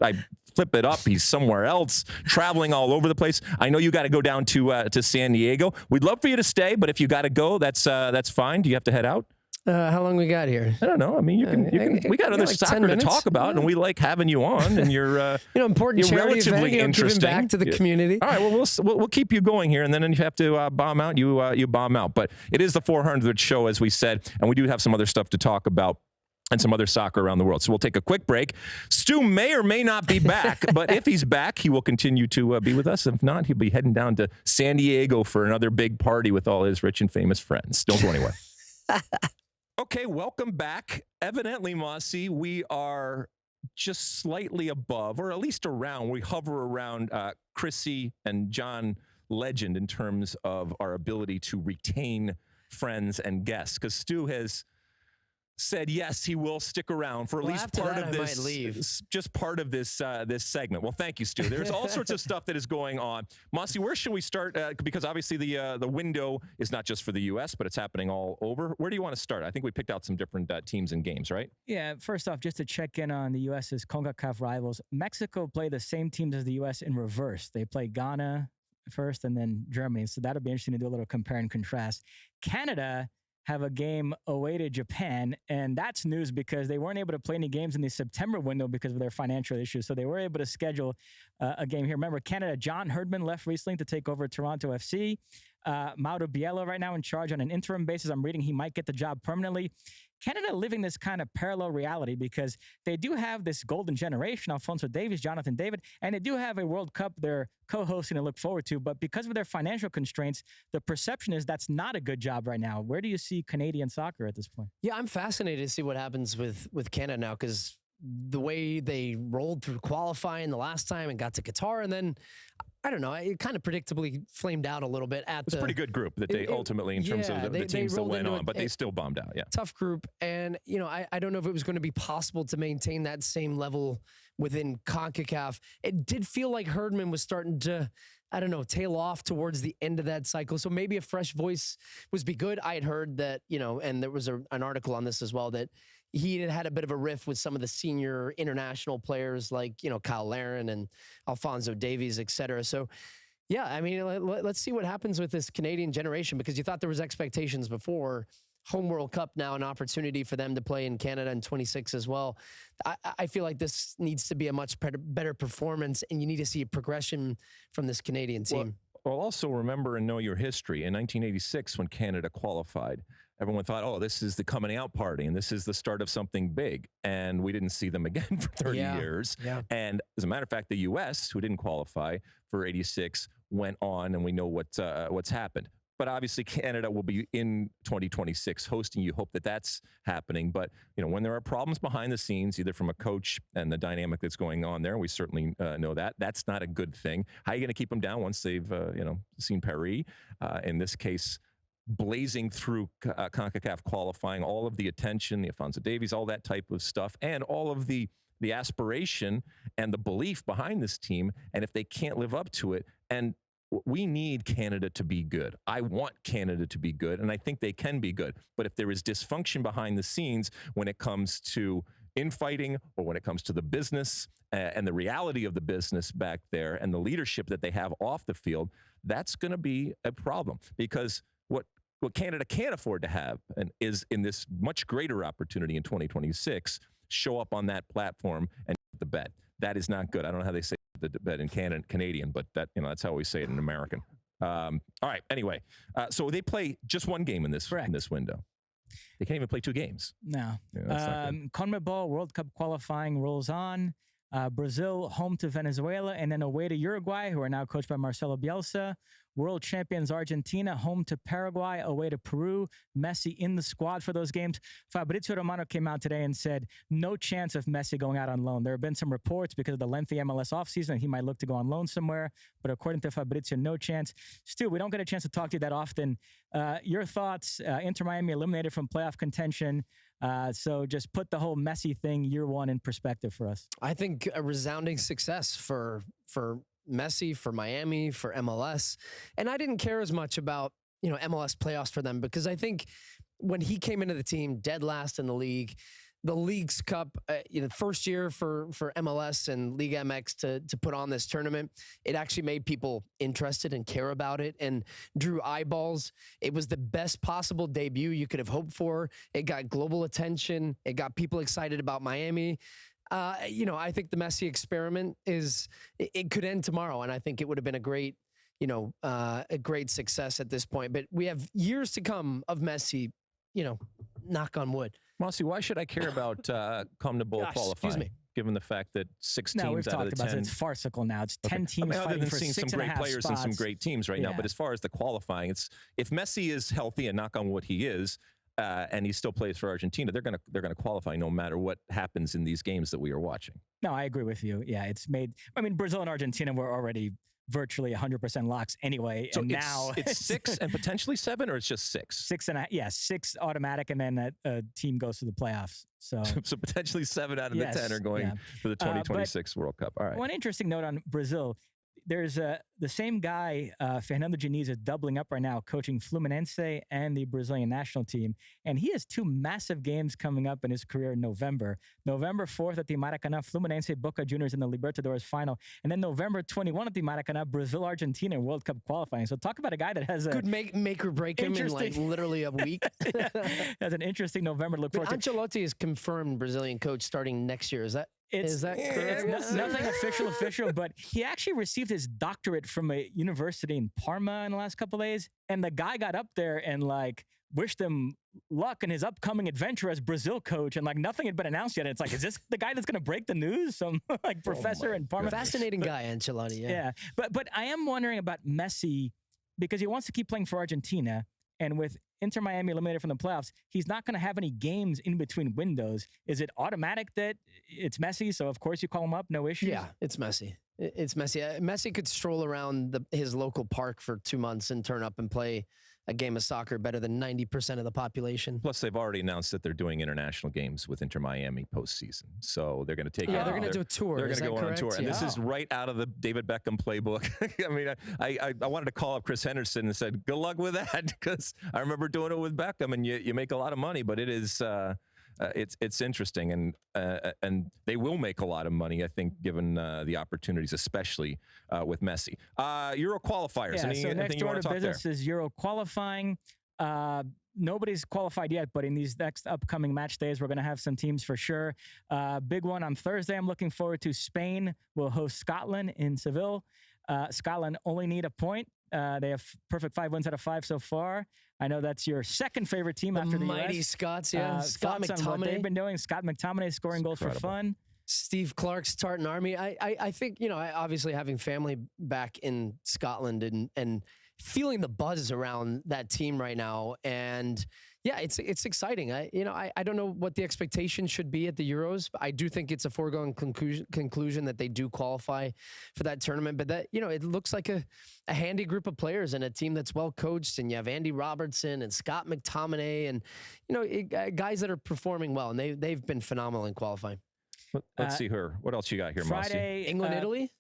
flip it up, he's somewhere else, traveling all over the place. I know you got to go down to San Diego. We'd love for you to stay, but if you got to go, that's fine. Do you have to head out? How long we got here? I don't know. I mean, you can. We got other soccer to talk about, and we like having you on. And you're, important you're charity relatively event, interesting. Giving back to the community. All right. Well, we'll keep you going here, and then if you have to bomb out, you bomb out. But it is the 400th show, as we said, and we do have some other stuff to talk about and some other soccer around the world. So we'll take a quick break. Stu may or may not be back, but if he's back, he will continue to be with us. If not, he'll be heading down to San Diego for another big party with all his rich and famous friends. Don't go anywhere. Okay, welcome back. Evidently, Mosse, we are just slightly above, or at least around, we hover around Chrissy and John Legend in terms of our ability to retain friends and guests. Because Stu has said yes, he will stick around for at least part of this. I might leave. Just part of this this segment. Well, thank you, Stu. There's all sorts of stuff that is going on. Mosse, where should we start? Because obviously the window is not just for the U.S., but it's happening all over. Where do you want to start? I think we picked out some different teams and games, right? Yeah. First off, just to check in on the U.S.'s CONCACAF rivals, Mexico play the same teams as the U.S. in reverse. They play Ghana first and then Germany. So that'll be interesting to do a little compare and contrast. Canada have a game away to Japan, and that's news because they weren't able to play any games in the September window because of their financial issues. So they were able to schedule a game here. Remember, Canada, John Herdman left recently to take over Toronto FC. Mauro Biello right now in charge on an interim basis. I'm reading he might get the job permanently. Canada living this kind of parallel reality because they do have this golden generation, Alphonso Davies, Jonathan David, and they do have a World Cup they're co-hosting to look forward to. But because of their financial constraints, the perception is that's not a good job right now. Where do you see Canadian soccer at this point? Yeah, I'm fascinated to see what happens with Canada now because the way they rolled through qualifying the last time and got to Qatar, and then I don't know, it kind of predictably flamed out a little bit It's a pretty good group that they ultimately, in terms of the teams that went on, but they still bombed out. Yeah, tough group, and you know, I don't know if it was going to be possible to maintain that same level within CONCACAF. It did feel like Herdman was starting to, I don't know, tail off towards the end of that cycle. So maybe a fresh voice would be good. I had heard that, you know, and there was an article on this as well, that he had a bit of a riff with some of the senior international players like, you know, Kyle Larin and Alphonso Davies, et cetera. So, yeah, I mean, let's see what happens with this Canadian generation, because you thought there was expectations before. Home World Cup now, an opportunity for them to play in Canada in 26 as well. I feel like this needs to be a much better performance, and you need to see a progression from this Canadian team. Well, also remember and know your history. In 1986, when Canada qualified, everyone thought, oh, this is the coming out party, and this is the start of something big. And we didn't see them again for 30 years. Yeah. And as a matter of fact, the U.S., who didn't qualify for 86, went on, and we know what's happened. But obviously, Canada will be in 2026 hosting. You hope that that's happening. But, you know, when there are problems behind the scenes, either from a coach and the dynamic that's going on there, we certainly know that. That's not a good thing. How are you going to keep them down once they've, seen Paris? In this case, blazing through CONCACAF qualifying, all of the attention, the Alphonso Davies, all that type of stuff, and all of the aspiration and the belief behind this team. And if they can't live up to it, and we need Canada to be good. I want Canada to be good, and I think they can be good. But if there is dysfunction behind the scenes when it comes to infighting or when it comes to the business and the reality of the business back there and the leadership that they have off the field, that's going to be a problem. Because what Canada can't afford to have and is in this much greater opportunity in 2026, show up on that platform and the bet. That is not good. I don't know how they say the bet in Canadian, but that's how we say it in American. All right. Anyway, so they play just one game in this window. They can't even play two games. No. Yeah, CONMEBOL World Cup qualifying rolls on. Brazil home to Venezuela and then away to Uruguay, who are now coached by Marcelo Bielsa. World champions Argentina home to Paraguay, away to Peru. Messi in the squad for those games. Fabrizio Romano came out today and said no chance of Messi going out on loan. There have been some reports because of the lengthy MLS offseason that he might look to go on loan somewhere, but according to Fabrizio, no chance. Stu, we don't get a chance to talk to you that often. Your thoughts? Inter Miami eliminated from playoff contention. So just put the whole Messi thing year one in perspective for us. I think a resounding success for Messi, for Miami, for MLS. And I didn't care as much about, MLS playoffs for them, because I think when he came into the team dead last in the League's Cup, first year for MLS and Liga MX to put on this tournament, it actually made people interested and care about it and drew eyeballs. It was the best possible debut you could have hoped for. It got global attention. It got people excited about Miami. I think the Messi experiment it could end tomorrow, and I think it would have been a great success at this point. But we have years to come of Messi, knock on wood. Mosse, why should I care about CONMEBOL qualifying? Excuse me. Given the fact that 6 teams we've out of the 10... talked about it. It's farcical now. It's 10 teams other fighting than for seeing some 6.5 great players spots. and some great teams right now. But as far as the qualifying, if Messi is healthy, and knock on wood he is, and he still plays for Argentina, they're gonna qualify no matter what happens in these games that we are watching. No, I agree with you. Yeah, Brazil and Argentina were already virtually 100% locks anyway. So and now it's 6 and potentially 7, or it's just 6? 6 automatic, and then a team goes to the playoffs. So potentially 7 out of the 10 are going to the 2026 World Cup. All right. One interesting note on Brazil. There's the same guy, Fernando Diniz, is doubling up right now, coaching Fluminense and the Brazilian national team. And he has 2 massive games coming up in his career in November. November 4th at the Maracanã, Fluminense Boca Juniors in the Libertadores final. And then November 21 at the Maracanã, Brazil-Argentina in World Cup qualifying. So talk about a guy that has a... Could make or break him in like literally a week. Has an interesting November to look forward to. Ancelotti is confirmed Brazilian coach starting next year. Is that correct? It's nothing official, but he actually received his doctorate from a university in Parma in the last couple of days. And the guy got up there and like wished him luck in his upcoming adventure as Brazil coach. And like nothing had been announced yet. And it's like, is this the guy that's going to break the news? Some like professor in Parma. Fascinating guy, Ancelotti. Yeah. But I am wondering about Messi because he wants to keep playing for Argentina. And with Inter Miami eliminated from the playoffs, he's not going to have any games in between windows. Is it automatic that it's Messi? So, of course, you call him up, no issues? Yeah, it's Messi. It's Messi. Messi could stroll around his local park for 2 months and turn up and play a game of soccer better than 90% of the population. Plus, they've already announced that they're doing international games with Inter Miami postseason. So they're going to take... they're going to do a tour. They're going to go on a tour. And Yeah. this is right out of the David Beckham playbook. I mean, I wanted to call up Chris Henderson and said, good luck with that, because I remember doing it with Beckham, and you make a lot of money, but it is... it's interesting, and they will make a lot of money, I think, given the opportunities, especially with Messi. Euro qualifiers. Yeah, so next order of business is Euro qualifying. Nobody's qualified yet, but in these next upcoming match days, we're going to have some teams for sure. Big one on Thursday, I'm looking forward to. Spain will host Scotland in Seville. Scotland only need a point. They have perfect 5 wins out of 5 so far. I know that's your second favorite team after the mighty US. Scots, yeah. Scott thoughts on what they've McTominay. been doing. Scott McTominay scoring goals for fun. Steve Clark's Tartan Army. I think, obviously having family back in Scotland and feeling the buzz around that team right now. And yeah, it's exciting. I don't know what the expectation should be at the Euros, but I do think it's a foregone conclusion that they do qualify for that tournament. But that, it looks like a handy group of players and a team that's well coached. And you have Andy Robertson and Scott McTominay and, guys that are performing well. And they've been phenomenal in qualifying. Let's see her. What else you got here, Friday, Mosse? England, Italy?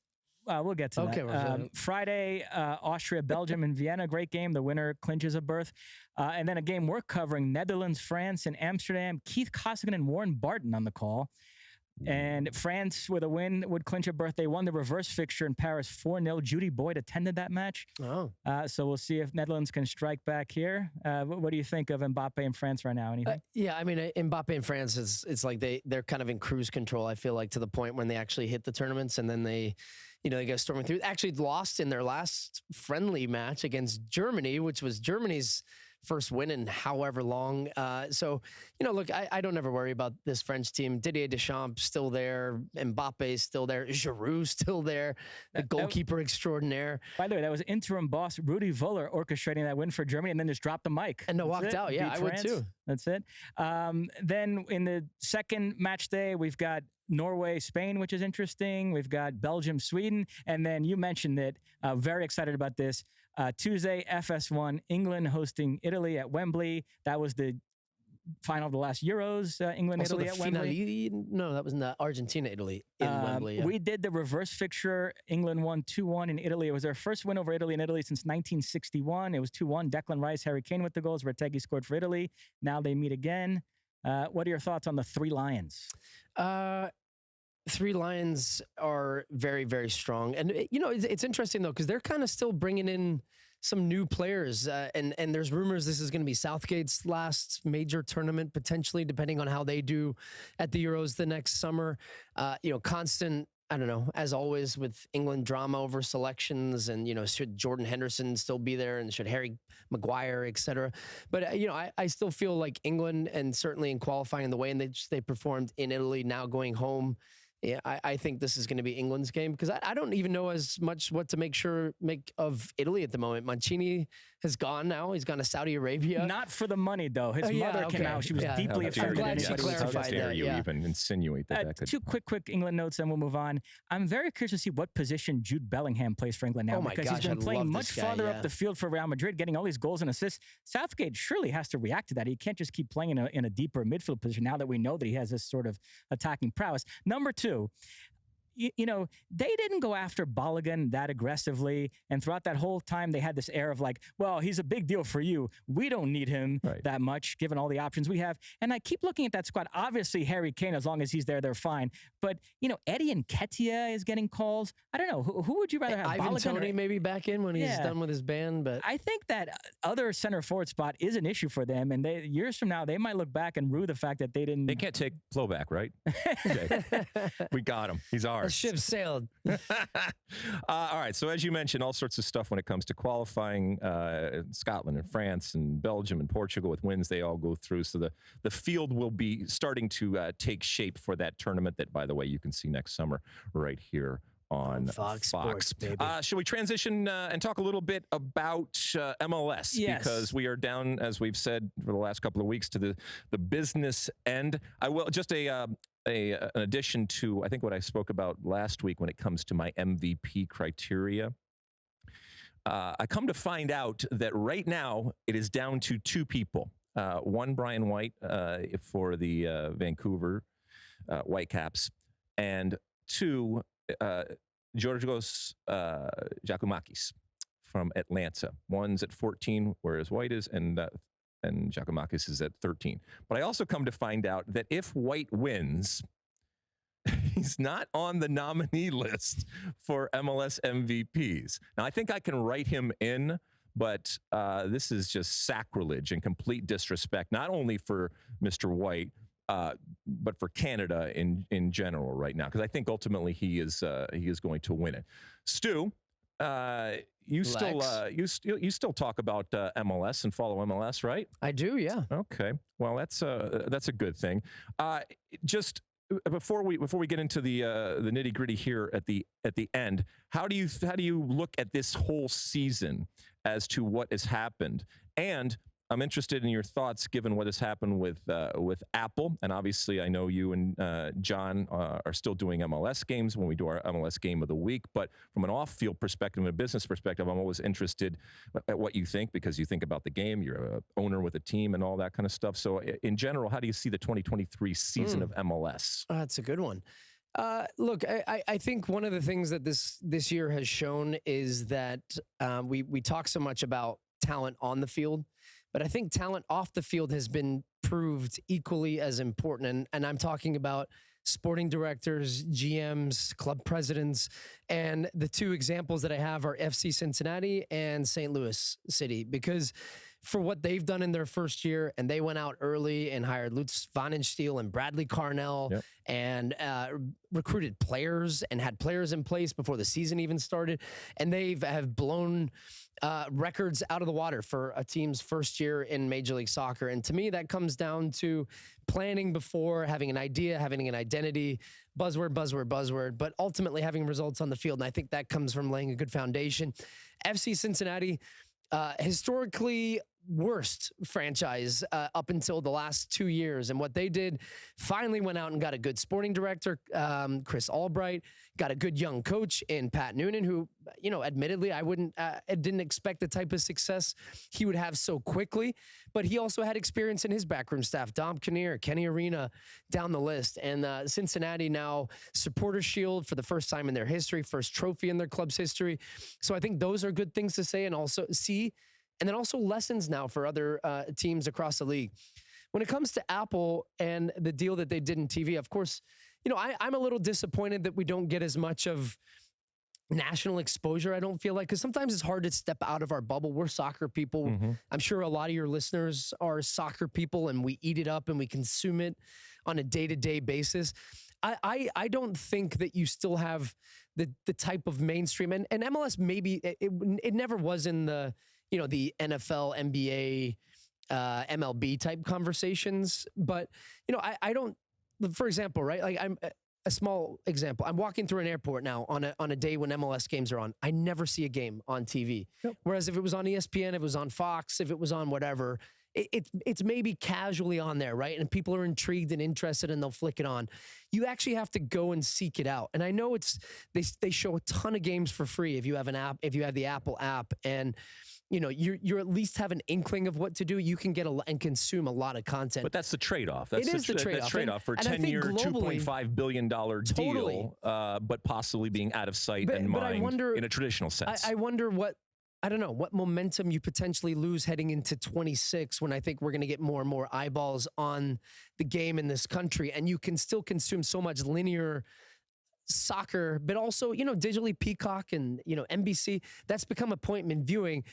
We'll get to that. Friday, Austria, Belgium, and Vienna. Great game. The winner clinches a berth. And then a game we're covering, Netherlands, France, and Amsterdam. Keith Costigan and Warren Barton on the call. And France, with a win, would clinch a berth. They won the reverse fixture in Paris 4-0. Judy Boyd attended that match. Oh. So we'll see if Netherlands can strike back here. What do you think of Mbappe in France right now? Anything? Yeah, I mean, Mbappe in France, it's like they're kind of in cruise control, I feel like, to the point when they actually hit the tournaments and then they go storming through. Actually lost in their last friendly match against Germany, which was Germany's first win in however long. So, look, I don't ever worry about this French team. Didier Deschamps still there. Mbappe's still there. Giroud still there. The goalkeeper extraordinaire. By the way, that was interim boss Rudi Völler orchestrating that win for Germany and then just dropped the mic. And walked out. Yeah, I would too. That's it. Then in the second match day, we've got Norway, Spain, which is interesting. We've got Belgium, Sweden. And then you mentioned it. Very excited about this. Tuesday, FS1, England hosting Italy at Wembley. That was the final of the last Euros, England, also Italy at Wembley. No, that was in Argentina, Italy in Wembley. Yeah. We did the reverse fixture. England won 2-1 in Italy. It was their first win over Italy in Italy since 1961. It was 2-1. Declan Rice, Harry Kane with the goals. Retegui scored for Italy. Now they meet again. What are your thoughts on the Three Lions? Three Lions are very, very strong. And, it's interesting, though, because they're kind of still bringing in some new players. And there's rumors this is going to be Southgate's last major tournament, potentially, depending on how they do at the Euros the next summer. Constant, I don't know, as always with England drama over selections and, should Jordan Henderson still be there and should Harry Maguire, et cetera. But, I still feel like England, and certainly in qualifying the way in which they performed in Italy, now going home, Yeah, I think this is going to be England's game because I don't even know as much what to make of Italy at the moment. Mancini has gone now. He's gone to Saudi Arabia. Not for the money, though. His mother came out. She was deeply offended. I'm glad she clarified that. You even insinuate that could... Two quick England notes, then we'll move on. I'm very curious to see what position Jude Bellingham plays for England now because he's been playing much farther up the field for Real Madrid, getting all these goals and assists. Southgate surely has to react to that. He can't just keep playing in a deeper midfield position now that we know that he has this sort of attacking prowess. Number two, you know, they didn't go after Balogun that aggressively. And throughout that whole time, they had this air of like, well, he's a big deal for you. We don't need him that much, given all the options we have. And I keep looking at that squad. Obviously, Harry Kane, as long as he's there, they're fine. But, you know, Eddie Nketiah is getting calls. I don't know. Who would you rather have? Ivan Toney maybe back in when he's done with his band. But I think that other center forward spot is an issue for them. And years from now, they might look back and rue the fact that they didn't. They can't take Flo back, right? Okay. We got him. He's ours. The ship sailed. All right. So as you mentioned, all sorts of stuff when it comes to qualifying. Scotland and France and Belgium and Portugal with wins, they all go through. So the field will be starting to take shape for that tournament that, by the way, you can see next summer right here on Fox Sports, baby. Shall we transition and talk a little bit about MLS? Yes. Because we are down, as we've said for the last couple of weeks, to the business end. I will just an addition to, I think, what I spoke about last week when it comes to my MVP criteria. I come to find out that right now it is down to two people. One, Brian White for the Vancouver Whitecaps, and two, Georgios Giacomakis from Atlanta. One's at 14, whereas White is, and Giacomakis is at 13. But I also come to find out that if White wins, he's not on the nominee list for MLS MVPs. Now, I think I can write him in, but this is just sacrilege and complete disrespect, not only for Mr. White, but for Canada in general right now, because I think ultimately he is going to win it. Stu, you still talk about MLS and follow MLS, right? I do, yeah. Okay, well that's a good thing. Just before we get into the nitty gritty here at the end, how do you look at this whole season as to what has happened? And I'm interested in your thoughts, given what has happened with Apple, and obviously I know you and John are still doing MLS games when we do our MLS game of the week. But from an off-field perspective and a business perspective, I'm always interested at what you think, because you think about the game. You're an owner with a team and all that kind of stuff. So in general, how do you see the 2023 season of MLS? That's a good one. Look, I think one of the things that this year has shown is that we talk so much about talent on the field, but I think talent off the field has been proved equally as important. And I'm talking about sporting directors, GMs, club presidents, and the two examples that I have are FC Cincinnati and St. Louis City, because for what they've done in their first year, and they went out early and hired Lutz Pfannenstiel and Bradley Carnell, and recruited players and had players in place before the season even started, and have blown records out of the water for a team's first year in Major League Soccer. And to me, that comes down to planning before, having an idea, having an identity, buzzword, but ultimately having results on the field. And I think that comes from laying a good foundation. FC Cincinnati, historically worst franchise up until the last 2 years. And what they did, finally went out and got a good sporting director, Chris Albright, got a good young coach in Pat Noonan, who, admittedly, I didn't expect the type of success he would have so quickly, but he also had experience in his backroom staff, Dom Kinnear, Kenny Arena, down the list. And Cincinnati now Supporter Shield for the first time in their history, first trophy in their club's history. So I think those are good things to say and also see. And then also lessons now for other teams across the league. When it comes to Apple and the deal that they did in TV, of course, I'm a little disappointed that we don't get as much of national exposure, I don't feel like, because sometimes it's hard to step out of our bubble. We're soccer people. Mm-hmm. I'm sure a lot of your listeners are soccer people, and we eat it up and we consume it on a day-to-day basis. I don't think that you still have the type of mainstream, and MLS maybe, it never was in the NFL, NBA, MLB type conversations. But, I don't, for example, right? Like a small example. I'm walking through an airport now on a day when MLS games are on. I never see a game on TV. Nope. Whereas if it was on ESPN, if it was on Fox, if it was on whatever, it's maybe casually on there, right? And people are intrigued and interested and they'll flick it on. You actually have to go and seek it out. And I know they show a ton of games for free if you have an app, if you have the Apple app, and you at least have an inkling of what to do. You can get and consume a lot of content. But that's the trade-off. That's it is the trade-off. That's trade-off for a 10-year, $2.5 billion deal, but possibly being out of sight and mind in a traditional sense. I wonder what momentum you potentially lose heading into 26 when I think we're going to get more and more eyeballs on the game in this country, and you can still consume so much linear soccer, but also, digitally Peacock and, NBC. That's become appointment viewing.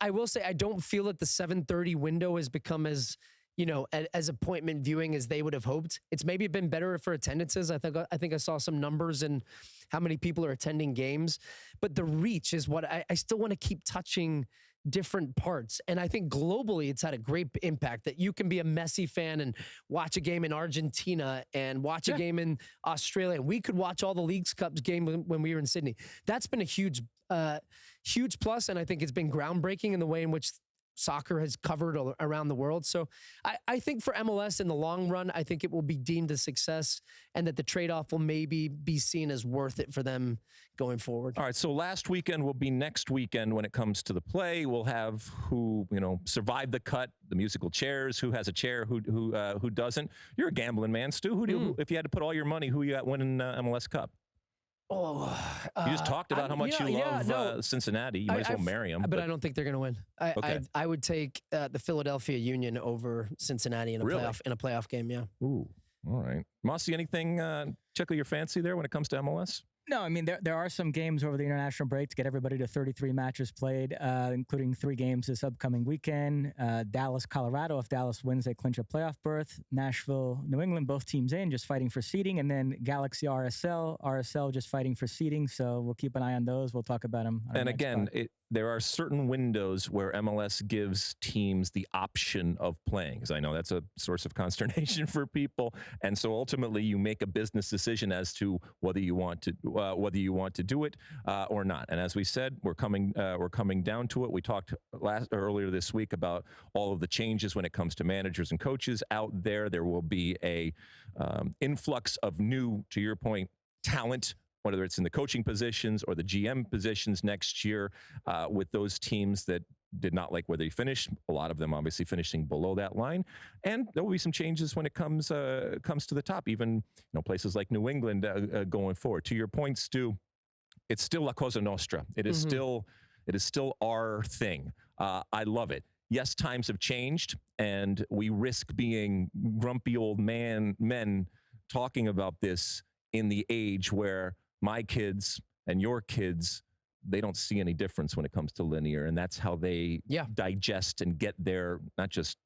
I will say I don't feel that the 7:30 window has become as appointment viewing as they would have hoped. It's maybe been better for attendances. I think I saw some numbers in how many people are attending games, but the reach is what I still want to keep touching different parts. And I think globally it's had a great impact that you can be a Messi fan and watch a game in Argentina and watch a game in Australia. We could watch all the Leagues Cup game when we were in Sydney. That's been a huge plus. And I think it's been groundbreaking in the way in which soccer has covered around the world. So I think for MLS in the long run, I think it will be deemed a success and that the trade-off will maybe be seen as worth it for them going forward. All right, so last weekend will be next weekend when it comes to the play. We'll have who, survived the cut, the musical chairs, who has a chair, who doesn't. You're a gambling man, Stu. Who if you had to put all your money, who you got winning MLS Cup? You just talked about how much you love Cincinnati. You might as well marry them. But I don't think they're going to win. I would take the Philadelphia Union over Cincinnati in a playoff game. Yeah. Ooh. All right. Mosse, anything tickle your fancy there when it comes to MLS? No, I mean, there are some games over the international break to get everybody to 33 matches played, including 3 games this upcoming weekend. Dallas, Colorado. If Dallas wins, they clinch a playoff berth. Nashville, New England, both teams in, just fighting for seeding. And then Galaxy, RSL just fighting for seeding. So we'll keep an eye on those. We'll talk about them. And again, there are certain windows where MLS gives teams the option of playing, because I know that's a source of consternation for people. And so ultimately, you make a business decision as to whether you want to do it or not. And as we said, we're coming down to it. We talked earlier this week about all of the changes when it comes to managers and coaches out there. There will be a influx of new, to your point, talent, whether it's in the coaching positions or the GM positions next year, with those teams that did not like where they finished. A lot of them obviously finishing below that line, and there will be some changes when it comes to the top. Even places like New England going forward. To your point, Stu, it's still La Cosa Nostra. It is still our thing. I love it. Yes, times have changed, and we risk being grumpy old men talking about this in the age where my kids and your kids, they don't see any difference when it comes to linear, and that's how they digest and get their, not just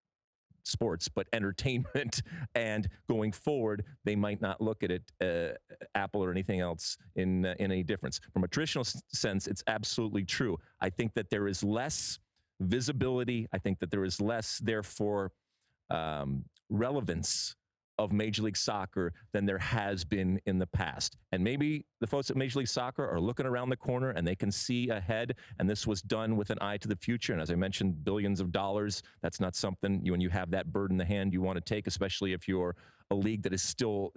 sports, but entertainment. And going forward, they might not look at it, Apple or anything else, in any difference. From a traditional sense, it's absolutely true. I think that there is less visibility. I think that there is less, therefore, relevance of Major League Soccer than there has been in the past. And maybe the folks at Major League Soccer are looking around the corner and they can see ahead, and this was done with an eye to the future. And as I mentioned, billions of dollars, that's not something when you have that bird in the hand you want to take, especially if you're a league that is still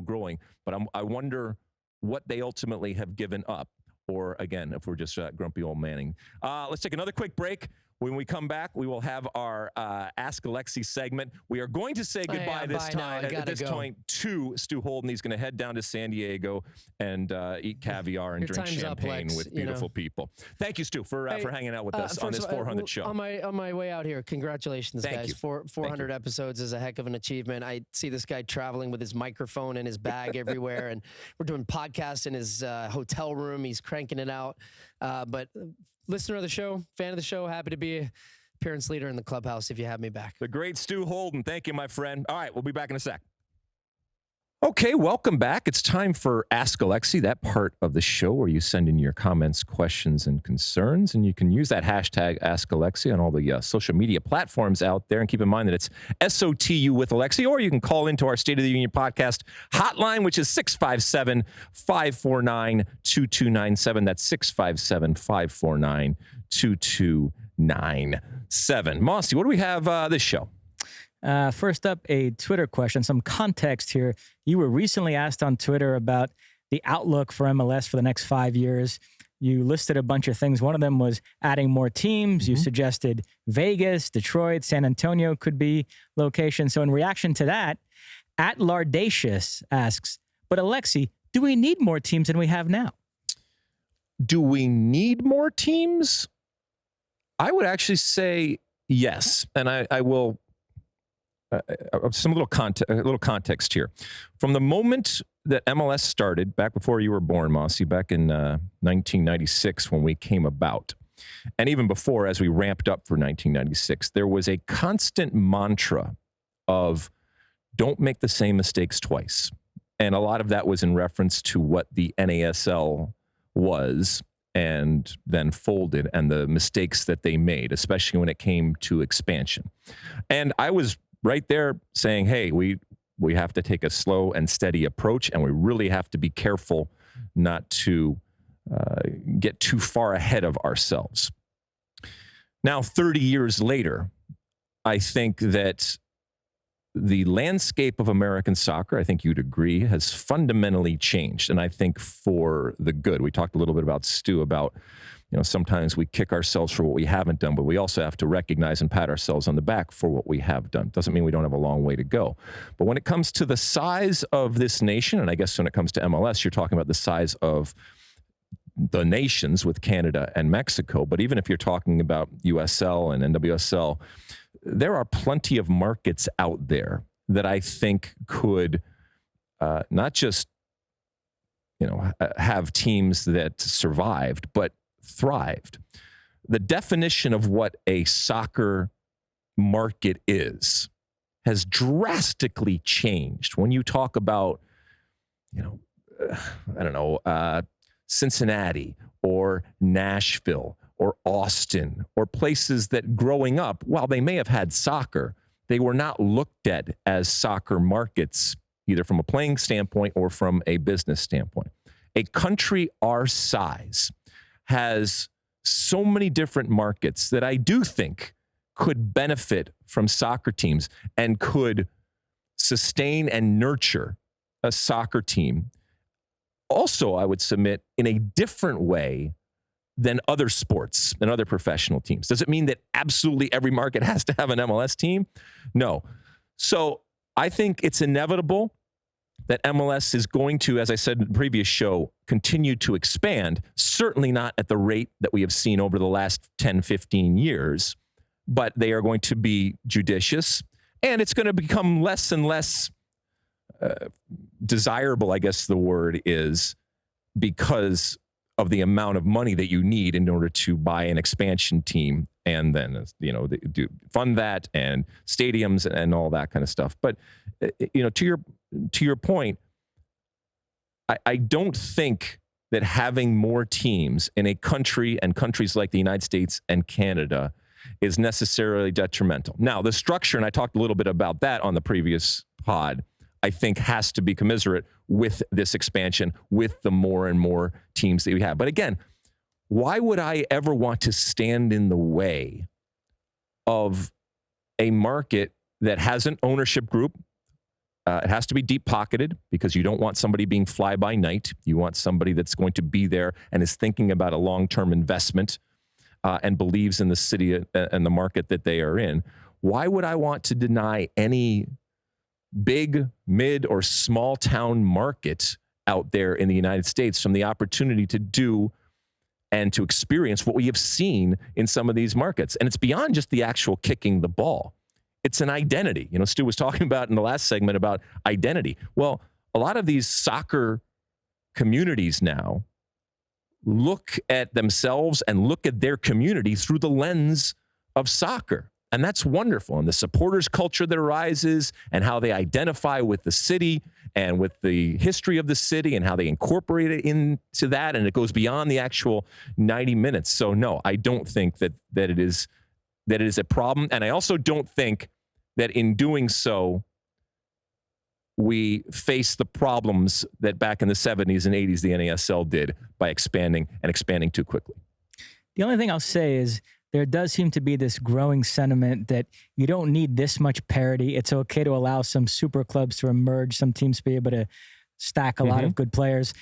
growing. But I wonder what they ultimately have given up, or again, if we're just grumpy old Manning. Let's take another quick break. When we come back, we will have our Ask Alexi segment. We are going to say goodbye at this point to Stu Holden. He's going to head down to San Diego and eat caviar and drink champagne with beautiful people. Thank you, Stu, for hanging out with us on this 400 show. On my way out here, congratulations, guys. 400 episodes is a heck of an achievement. I see this guy traveling with his microphone in his bag everywhere, and we're doing podcasts in his hotel room. He's cranking it out. But listener of the show, fan of the show, happy to be appearance leader in the clubhouse if you have me back. The great Stu Holden. Thank you, my friend. All right, we'll be back in a sec. Okay, welcome back. It's time for Ask Alexi, that part of the show where you send in your comments, questions, and concerns. And you can use that hashtag Ask Alexi on all the social media platforms out there. And keep in mind that it's SOTU with Alexi, or you can call into our State of the Union podcast hotline, which is 657-549-2297. That's 657-549-2297. Mosse, what do we have this show? First up, a Twitter question, some context here. You were recently asked on Twitter about the outlook for MLS for the next 5 years. You listed a bunch of things. One of them was adding more teams. You suggested Vegas, Detroit, San Antonio could be locations. So in reaction to that, @Lardacious asks, but Alexi, do we need more teams than we have now? Do we need more teams? I would actually say yes. And I will... some little context here. From the moment that MLS started, back before you were born, Mosse, back in 1996 when we came about, and even before as we ramped up for 1996, there was a constant mantra of don't make the same mistakes twice. And a lot of that was in reference to what the NASL was and then folded and the mistakes that they made, especially when it came to expansion. And I was right there saying, hey, we have to take a slow and steady approach, and we really have to be careful not to get too far ahead of ourselves. Now, 30 years later, I think that the landscape of American soccer, I think you'd agree, has fundamentally changed, and I think for the good. We talked a little bit about Stu, about sometimes we kick ourselves for what we haven't done, but we also have to recognize and pat ourselves on the back for what we have done. Doesn't mean we don't have a long way to go. But when it comes to the size of this nation, and I guess when it comes to MLS, you're talking about the size of the nations with Canada and Mexico. But even if you're talking about USL and NWSL, there are plenty of markets out there that I think could not just have teams that survived, but thrived. The definition of what a soccer market is has drastically changed. When you talk about, Cincinnati or Nashville or Austin or places that growing up, while they may have had soccer, they were not looked at as soccer markets, either from a playing standpoint or from a business standpoint. A country our size has so many different markets that I do think could benefit from soccer teams and could sustain and nurture a soccer team. Also, I would submit in a different way than other sports and other professional teams. Does it mean that absolutely every market has to have an MLS team? No. So I think it's inevitable that MLS is going to, as I said in the previous show, continue to expand, certainly not at the rate that we have seen over the last 10, 15 years, but they are going to be judicious, and it's going to become less and less desirable, I guess the word is, because of the amount of money that you need in order to buy an expansion team and then, fund that and stadiums and all that kind of stuff. But, to your point, I don't think that having more teams in a country and countries like the United States and Canada is necessarily detrimental. Now, the structure, and I talked a little bit about that on the previous pod, I think has to be commensurate with this expansion, with the more and more teams that we have. But again, why would I ever want to stand in the way of a market that has an ownership group? It has to be deep-pocketed because you don't want somebody being fly-by-night. You want somebody that's going to be there and is thinking about a long-term investment and believes in the city and the market that they are in. Why would I want to deny any big, mid, or small town market out there in the United States from the opportunity to do and to experience what we have seen in some of these markets? And it's beyond just the actual kicking the ball. It's an identity. Stu was talking about in the last segment about identity. Well, a lot of these soccer communities now look at themselves and look at their community through the lens of soccer. And that's wonderful. And the supporters culture that arises and how they identify with the city and with the history of the city and how they incorporate it into that, and it goes beyond the actual 90 minutes. So no, I don't think that it is a problem, and I also don't think that in doing so we face the problems that back in the 70s and 80s the NASL did by expanding too quickly. The only thing I'll say is there does seem to be this growing sentiment that you don't need this much parity. It's okay to allow some super clubs to emerge, some teams to be able to stack a lot of good players.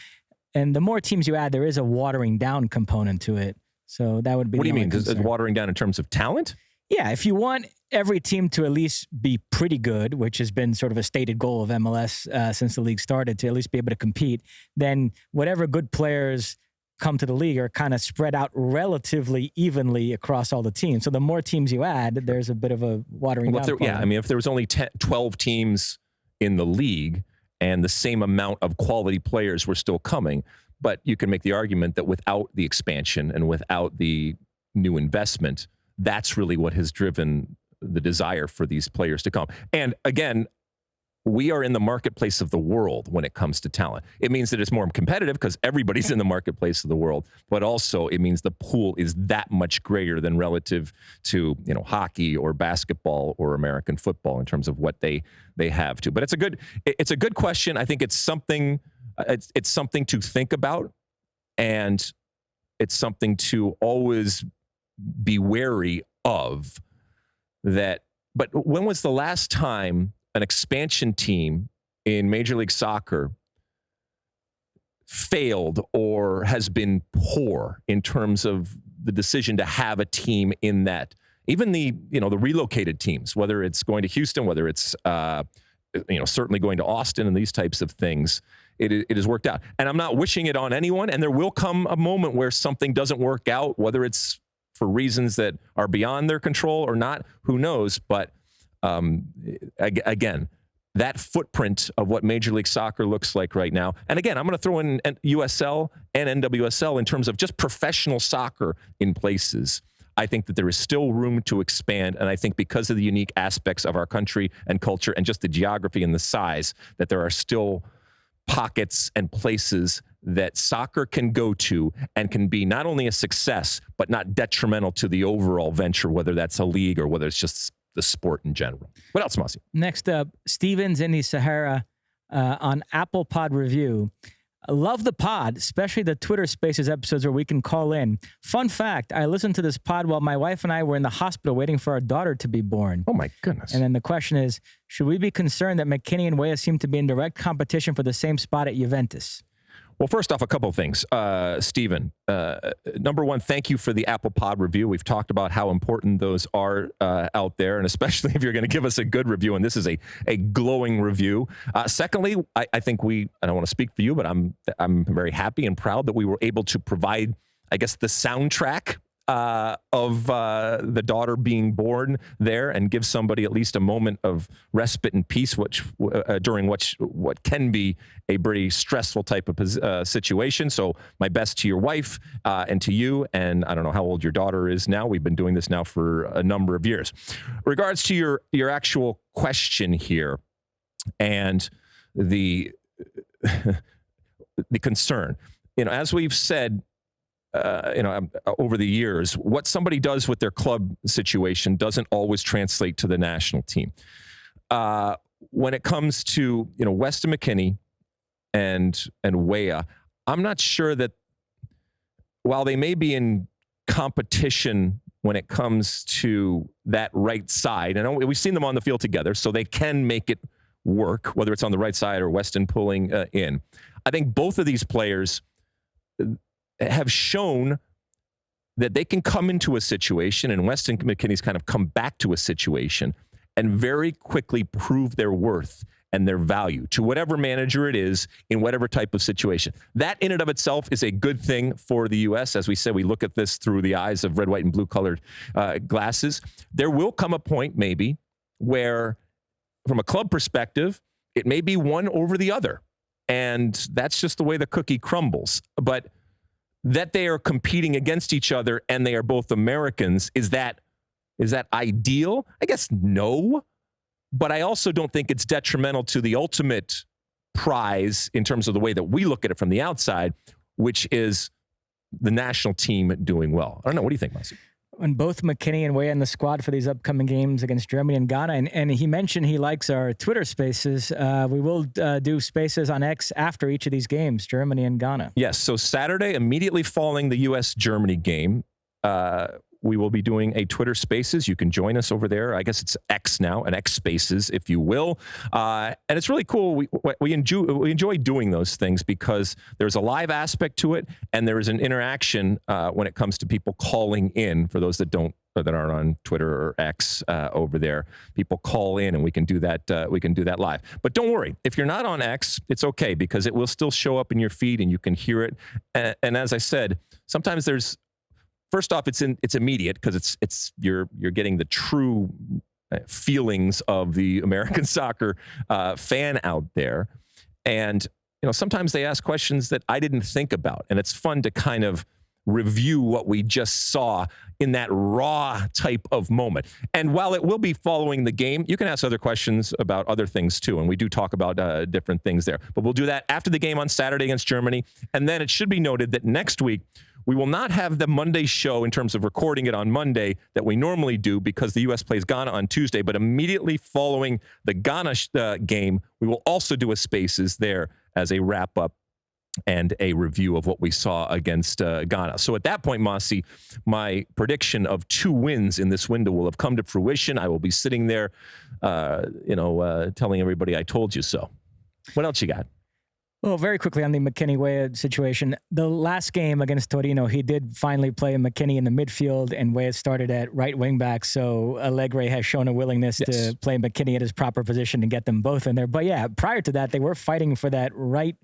And the more teams you add, there is a watering down component to it. So that would be. What do you mean? Is it watering down in terms of talent? Yeah, if you want every team to at least be pretty good, which has been sort of a stated goal of MLS since the league started, to at least be able to compete, then whatever good players come to the league are kind of spread out relatively evenly across all the teams. So the more teams you add, there's a bit of a watering down. Yeah, I mean, if there was only 12 teams in the league and the same amount of quality players were still coming, but you can make the argument that without the expansion and without the new investment, that's really what has driven the desire for these players to come. And again, we are in the marketplace of the world when it comes to talent. It means that it's more competitive because everybody's in the marketplace of the world, but also it means the pool is that much greater than relative to, hockey or basketball or American football in terms of what they have to. But it's a good question. I think it's something to think about, and it's something to always be wary of that. But when was the last time an expansion team in Major League Soccer failed or has been poor in terms of the decision to have a team in that? Even the relocated teams, whether it's going to Houston, whether it's certainly going to Austin and these types of things, it has worked out. And I'm not wishing it on anyone, and there will come a moment where something doesn't work out, whether it's for reasons that are beyond their control or not, who knows? But again, that footprint of what Major League Soccer looks like right now. And again, I'm going to throw in USL and NWSL in terms of just professional soccer in places. I think that there is still room to expand. And I think because of the unique aspects of our country and culture and just the geography and the size, that there are still pockets and places that soccer can go to and can be not only a success, but not detrimental to the overall venture, whether that's a league or whether it's just the sport in general. What else, Mosse? Next up, Stevens in the Sahara on Apple Pod Review. I love the pod, especially the Twitter Spaces episodes where we can call in. Fun fact, I listened to this pod while my wife and I were in the hospital waiting for our daughter to be born. Oh, my goodness. And then the question is, should we be concerned that McKinney and Weah seem to be in direct competition for the same spot at Juventus? Well, first off, a couple of things. Stephen, number one, thank you for the Apple Pod review. We've talked about how important those are out there, and especially if you're going to give us a good review, and this is a glowing review. Secondly, I think I don't want to speak for you, but I'm very happy and proud that we were able to provide, I guess, the soundtrack of the daughter being born there and give somebody at least a moment of respite and peace, during what can be a pretty stressful type of situation. So my best to your wife and to you. And I don't know how old your daughter is now. We've been doing this now for a number of years. Regards to your actual question here and the concern, as we've said, over the years, what somebody does with their club situation doesn't always translate to the national team. When it comes to, Weston McKennie and Weah, I'm not sure that while they may be in competition when it comes to that right side, and we've seen them on the field together, so they can make it work, whether it's on the right side or Weston pulling in. I think both of these players have shown that they can come into a situation, and Weston McKinney's kind of come back to a situation and very quickly prove their worth and their value to whatever manager it is in whatever type of situation. That in and of itself is a good thing for the U.S. As we said, we look at this through the eyes of red, white, and blue colored glasses. There will come a point maybe where, from a club perspective, it may be one over the other. And that's just the way the cookie crumbles. But that they are competing against each other and they are both Americans, is that ideal? I guess no, but I also don't think it's detrimental to the ultimate prize in terms of the way that we look at it from the outside, which is the national team doing well. I don't know. What do you think, Mosse? And both McKinney and Weah in the squad for these upcoming games against Germany and Ghana. And he mentioned he likes our Twitter spaces. We will do spaces on X after each of these games, Germany and Ghana. Yes. So Saturday, immediately following the U.S.-Germany game, we will be doing a Twitter Spaces. You can join us over there. I guess it's X now, an X Spaces, if you will. And it's really cool. We enjoy doing those things because there's a live aspect to it, and there is an interaction when it comes to people calling in. For those that aren't on Twitter or X over there, people call in, and we can do that. We can do that live. But don't worry, if you're not on X, it's okay because it will still show up in your feed, and you can hear it. And as I said, sometimes there's. First off, it's immediate because you're getting the true feelings of the American soccer fan out there, and sometimes they ask questions that I didn't think about, and it's fun to kind of review what we just saw in that raw type of moment. And while it will be following the game, you can ask other questions about other things too, and we do talk about different things there. But we'll do that after the game on Saturday against Germany, and then it should be noted that next week. We will not have the Monday show in terms of recording it on Monday that we normally do because the U.S. plays Ghana on Tuesday. But immediately following the Ghana game, we will also do a Spaces there as a wrap-up and a review of what we saw against Ghana. So at that point, Mosse, my prediction of 2 wins in this window will have come to fruition. I will be sitting there, telling everybody I told you so. What else you got? Well, very quickly on the McKinney-Weah situation, the last game against Torino, he did finally play McKinney in the midfield, and Weah started at right wing back, so Allegri has shown a willingness to play McKinney at his proper position and get them both in there. But yeah, prior to that, they were fighting for that right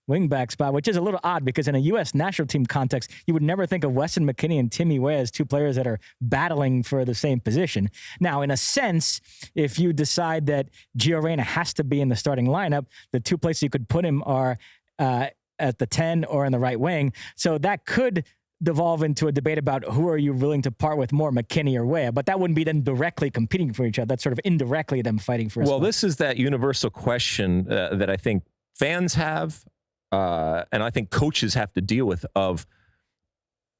wingback spot, which is a little odd because in a U.S. national team context, you would never think of Weston McKennie and Timmy Weah as 2 players that are battling for the same position. Now, in a sense, if you decide that Gio Reyna has to be in the starting lineup, the 2 places you could put him are at the 10 or in the right wing. So that could devolve into a debate about who are you willing to part with more, McKinney or Weah, but that wouldn't be them directly competing for each other. That's sort of indirectly them fighting for. Well, this is that universal question that I think fans have. And I think coaches have to deal with of,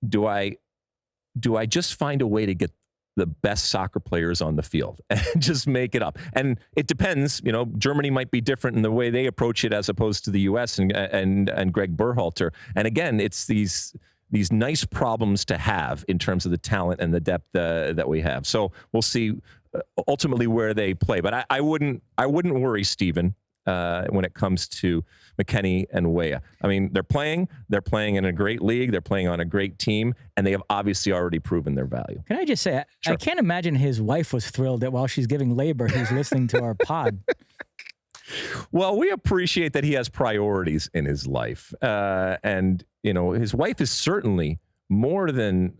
do I just find a way to get the best soccer players on the field and just make it up? And it depends, Germany might be different in the way they approach it as opposed to the US and Gregg Berhalter. And again, it's these nice problems to have in terms of the talent and the depth that we have. So we'll see ultimately where they play. But I wouldn't worry, Stephen, when it comes to McKinney and Weah. I mean, they're playing in a great league. They're playing on a great team, and they have obviously already proven their value. Can I just say, I can't imagine his wife was thrilled that while she's giving labor, he's listening to our pod. Well, we appreciate that he has priorities in his life. And, his wife is certainly more than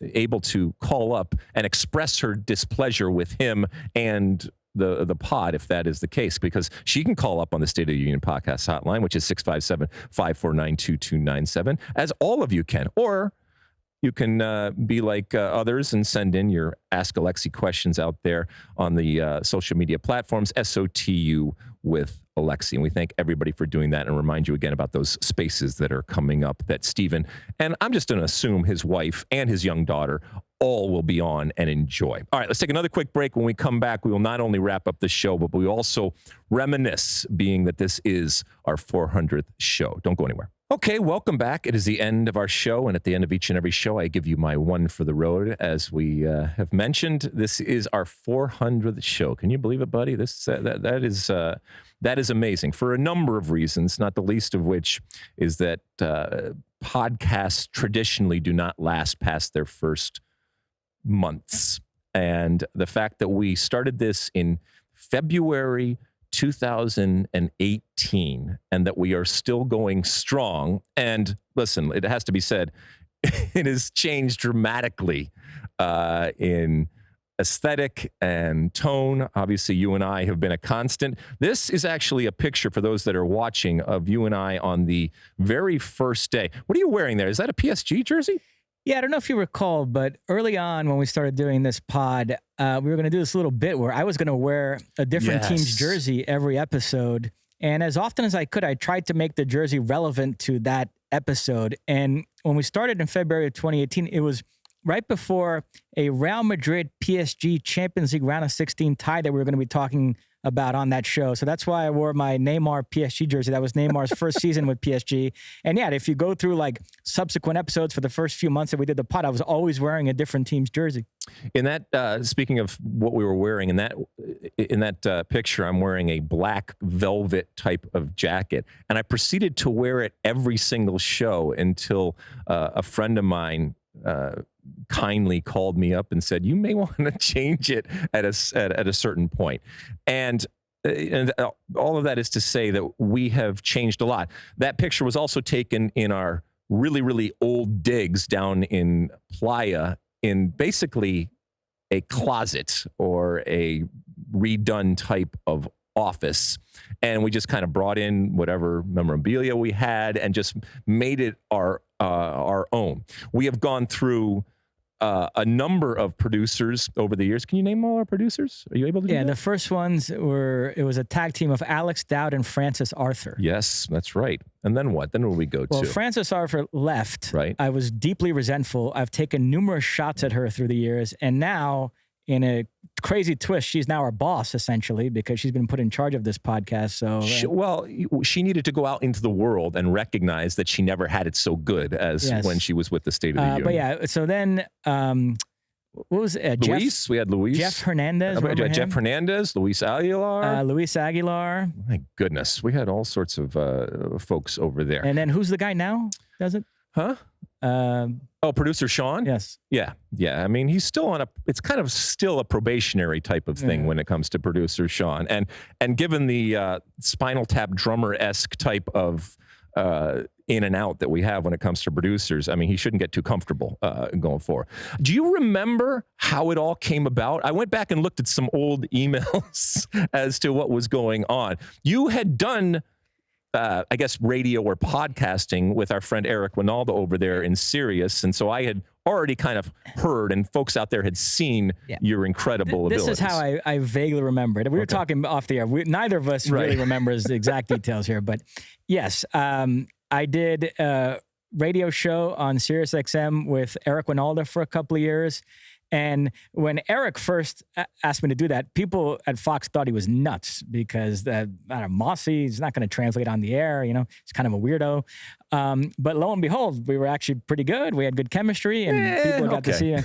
able to call up and express her displeasure with him and the pod, if that is the case, because she can call up on the State of the Union podcast hotline, which is 657-549-2297, as all of you can. Or you can be like others and send in your Ask Alexi questions out there on the social media platforms, SOTU with Alexi. And we thank everybody for doing that and remind you again about those spaces that are coming up that Stephen, and I'm just going to assume his wife and his young daughter all will be on and enjoy. All right, let's take another quick break. When we come back, we will not only wrap up the show, but we also reminisce, being that this is our 400th show. Don't go anywhere. Okay, welcome back. It is the end of our show, and at the end of each and every show, I give you my one for the road. As we have mentioned, this is our 400th show. Can you believe it, buddy? That is amazing for a number of reasons, not the least of which is that podcasts traditionally do not last past their first months. And the fact that we started this in February 2018 and that we are still going strong. And listen, it has to be said, it has changed dramatically in aesthetic and tone. Obviously, you and I have been a constant. This is actually a picture for those that are watching of you and I on the very first day. What are you wearing there? Is that a PSG jersey? Yeah, I don't know if you recall, but early on when we started doing this pod, we were going to do this little bit where I was going to wear a different team's jersey every episode And as often as I could, I tried to make the jersey relevant to that episode. And when we started in February of 2018, it was right before a Real Madrid PSG Champions League round of 16 tie that we were going to be talking about on that show. So that's why I wore my Neymar PSG jersey. That was Neymar's first season with PSG. And yeah, if you go through like subsequent episodes for the first few months that we did the pod, I was always wearing a different team's jersey. In that, speaking of what we were wearing, in that picture, I'm wearing a black velvet type of jacket, and I proceeded to wear it every single show until a friend of mine kindly called me up and said, "You may want to change it at a certain point." And all of that is to say that we have changed a lot. That picture was also taken in our really, really old digs down in Playa, in basically a closet or a redone type of office. And we just kind of brought in whatever memorabilia we had and just made it our own. We have gone through a number of producers over the years. Can you name all our producers? Are you able to do that? The first ones it was a tag team of Alex Dowd and Francis Arthur. Yes, that's right. And then what? Then where we go to? Well, Francis Arthur left. Right. I was deeply resentful. I've taken numerous shots at her through the years. And now, in a crazy twist, she's now our boss, essentially, because she's been put in charge of this podcast. So, she needed to go out into the world and recognize that she never had it so good as when she was with the State of the Union. But yeah, so then, what was it? Luis? We had Luis. Jeff Hernandez. Jeff Hernandez, Luis Aguilar. Luis Aguilar. My goodness. We had all sorts of folks over there. And then who's the guy now? Does it? Huh? Producer Sean? Yes. Yeah. I mean, he's still it's kind of still a probationary type of thing when it comes to producer Sean. And given the Spinal Tap drummer-esque type of in and out that we have when it comes to producers, I mean, he shouldn't get too comfortable going forward. Do you remember how it all came about? I went back and looked at some old emails as to what was going on. You had done I guess radio or podcasting with our friend Eric Ronaldo over there in Sirius. And so I had already kind of heard, and folks out there had seen your incredible abilities. This is how I vaguely remember it. We were talking off the air. Neither of us really remembers the exact details here, but yes, I did a radio show on Sirius XM with Eric Ronaldo for a couple of years. And when Eric first asked me to do that, people at Fox thought he was nuts because Mosse, he's not going to translate on the air. You know, he's kind of a weirdo. But lo and behold, we were actually pretty good. We had good chemistry and people got to see him.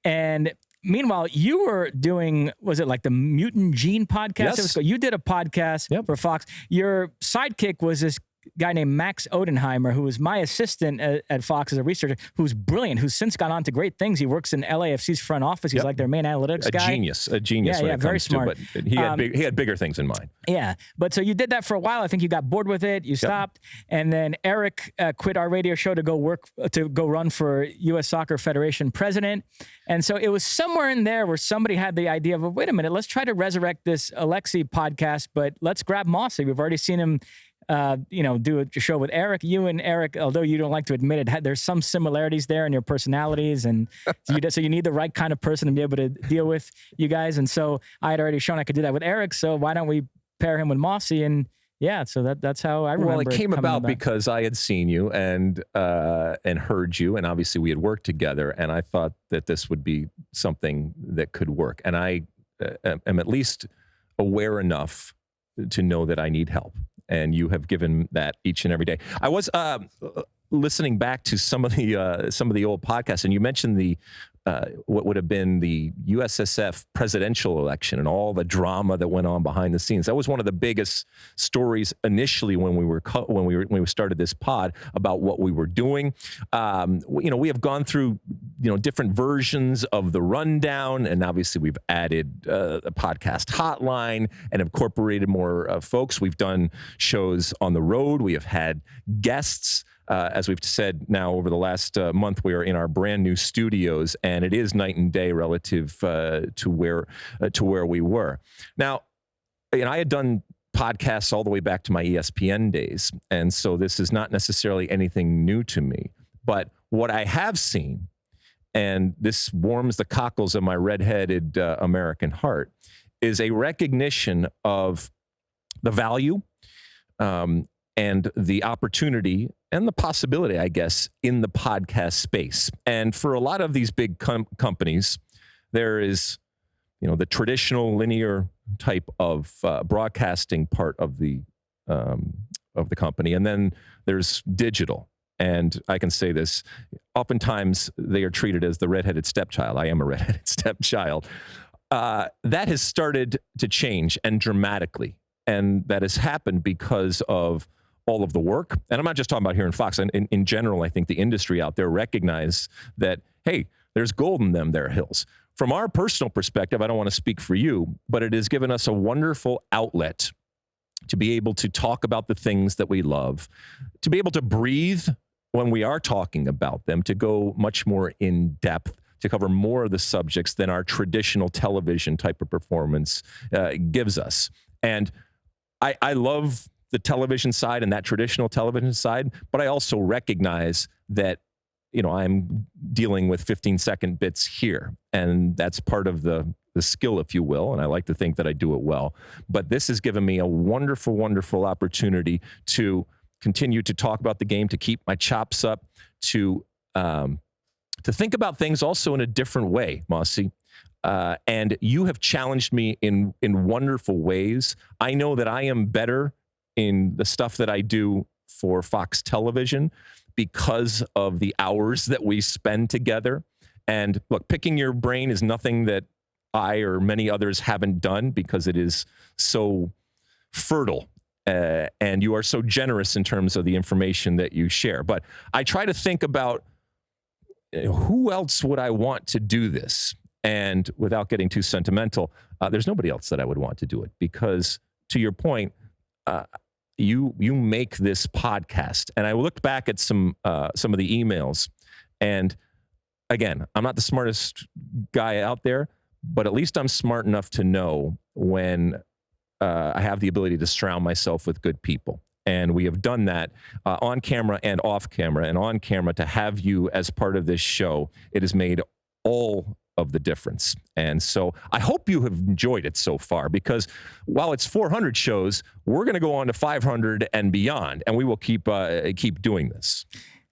And meanwhile, you were doing, was it like the Mutant Gene podcast? Yes. You did a podcast for Fox. Your sidekick was this guy named Max Odenheimer, who was my assistant at Fox as a researcher, who's brilliant, who's since gone on to great things. He works in LAFC's front office. He's like their main analytics guy. A genius. Yeah, very smart. But he had bigger things in mind. Yeah, but so you did that for a while. I think you got bored with it. You stopped, and then Eric quit our radio show to go run for U.S. Soccer Federation president. And so it was somewhere in there where somebody had the idea of, wait a minute, let's try to resurrect this Alexi podcast, but let's grab Mosse. We've already seen him do a show with Eric. You and Eric, although you don't like to admit it, there's some similarities there in your personalities, and so you need the right kind of person to be able to deal with you guys. And so I had already shown I could do that with Eric, so why don't we pair him with Mosse? And so that's how I remember. Well, it came about because I had seen you and heard you, and obviously we had worked together, and I thought that this would be something that could work. And I am at least aware enough to know that I need help. And you have given that each and every day. I was listening back to some of the old podcasts, and you mentioned the what would have been the USSF presidential election and all the drama that went on behind the scenes. That was one of the biggest stories initially when we started this pod about what we were doing. We have gone through different versions of the rundown, and obviously we've added a podcast hotline and incorporated more folks. We've done shows on the road. We have had guests. As we've said now over the last month, we are in our brand new studios, and it is night and day relative to where we were. Now, I had done podcasts all the way back to my ESPN days, and so this is not necessarily anything new to me. But what I have seen, and this warms the cockles of my redheaded American heart, is a recognition of the value, and the opportunity and the possibility, I guess, in the podcast space. And for a lot of these big companies, there is, the traditional linear type of broadcasting part of the company, and then there's digital. And I can say this, oftentimes they are treated as the redheaded stepchild. I am a redheaded stepchild. That has started to change, and dramatically. And that has happened because of all of the work. And I'm not just talking about here in Fox. In general, I think the industry out there recognize that, hey, there's gold in them there hills. From our personal perspective, I don't want to speak for you, but it has given us a wonderful outlet to be able to talk about the things that we love, to be able to breathe when we are talking about them, to go much more in depth, to cover more of the subjects than our traditional television type of performance gives us. And I love the television side and that traditional television side, but I also recognize that, I'm dealing with 15-second bits here, and that's part of the skill, if you will, and I like to think that I do it well. But this has given me a wonderful, wonderful opportunity to continue to talk about the game, to keep my chops up, to think about things also in a different way, Mosse. And you have challenged me in wonderful ways. I know that I am better in the stuff that I do for Fox Television because of the hours that we spend together. And look, picking your brain is nothing that I or many others haven't done, because it is so fertile. And you are so generous in terms of the information that you share. But I try to think about who else would I want to do this? And without getting too sentimental, there's nobody else that I would want to do it, because to your point, you make this podcast. And I looked back at some of the emails, and again, I'm not the smartest guy out there, but at least I'm smart enough to know when I have the ability to surround myself with good people. And we have done that on camera and off camera. And on camera, to have you as part of this show, it has made all of the difference. And so I hope you have enjoyed it so far, because while it's 400 shows, we're going to go on to 500 and beyond, and we will keep doing this.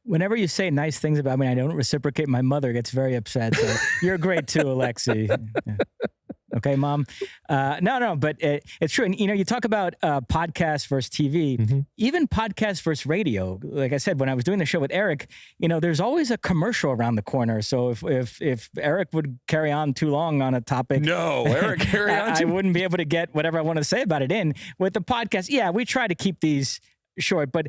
Whenever you say nice things about me, I don't reciprocate. My mother gets very upset. So you're great too, Alexi. Yeah. Okay, Mom. No, but it's true. And, you talk about podcast versus TV, even podcast versus radio. Like I said, when I was doing the show with Eric, there's always a commercial around the corner. So if Eric would carry on too long on a topic, Eric, carry on. I wouldn't be able to get whatever I want to say about it in. With the podcast, yeah, we try to keep these short, but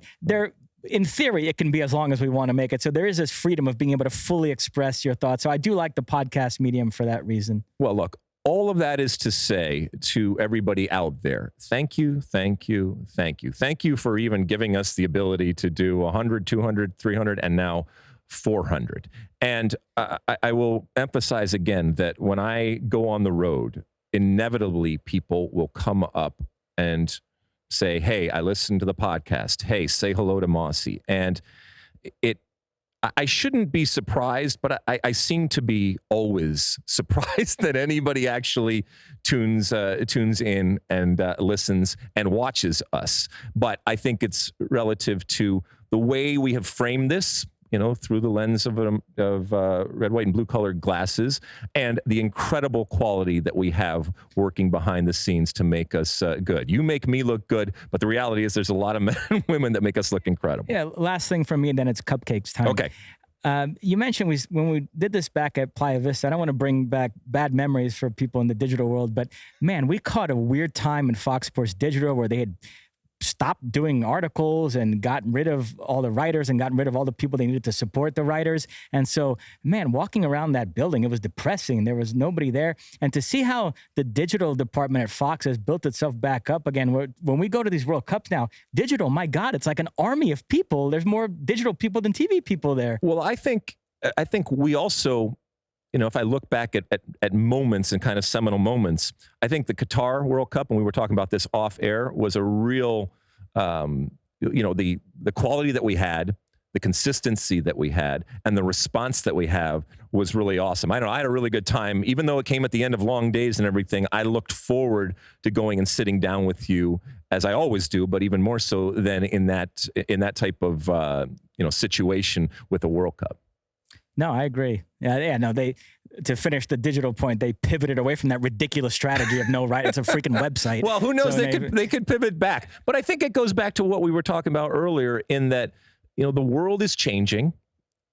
in theory, it can be as long as we want to make it. So there is this freedom of being able to fully express your thoughts. So I do like the podcast medium for that reason. Well, look, all of that is to say to everybody out there, thank you, thank you, thank you. Thank you for even giving us the ability to do 100, 200, 300, and now 400. And I will emphasize again that when I go on the road, inevitably people will come up and say, hey, I listened to the podcast. Hey, say hello to Mosse. And I shouldn't be surprised, but I seem to be always surprised that anybody actually tunes in and listens and watches us. But I think it's relative to the way we have framed this, through the lens of red, white, and blue colored glasses, and the incredible quality that we have working behind the scenes to make us good. You make me look good, but the reality is there's a lot of men and women that make us look incredible. Yeah, last thing from me, and then it's cupcakes time. Okay. You mentioned when we did this back at Playa Vista, I don't want to bring back bad memories for people in the digital world, but man, we caught a weird time in Fox Sports Digital where they had stopped doing articles and gotten rid of all the writers and gotten rid of all the people they needed to support the writers. And so, man, walking around that building, it was depressing. There was nobody there. And to see how the digital department at Fox has built itself back up again, when we go to these World Cups now, digital, my God, it's like an army of people. There's more digital people than TV people there. Well, I think we also, if I look back at moments and kind of seminal moments, I think the Qatar World Cup, and we were talking about this off air, was a real, the quality that we had, the consistency that we had, and the response that we have was really awesome. I had a really good time. Even though it came at the end of long days and everything, I looked forward to going and sitting down with you, as I always do, but even more so than in that type of situation with the World Cup. No, I agree. No, to finish the digital point, they pivoted away from that ridiculous strategy of no, right? It's a freaking website. Well, who knows? They could pivot back. But I think it goes back to what we were talking about earlier in that, the world is changing.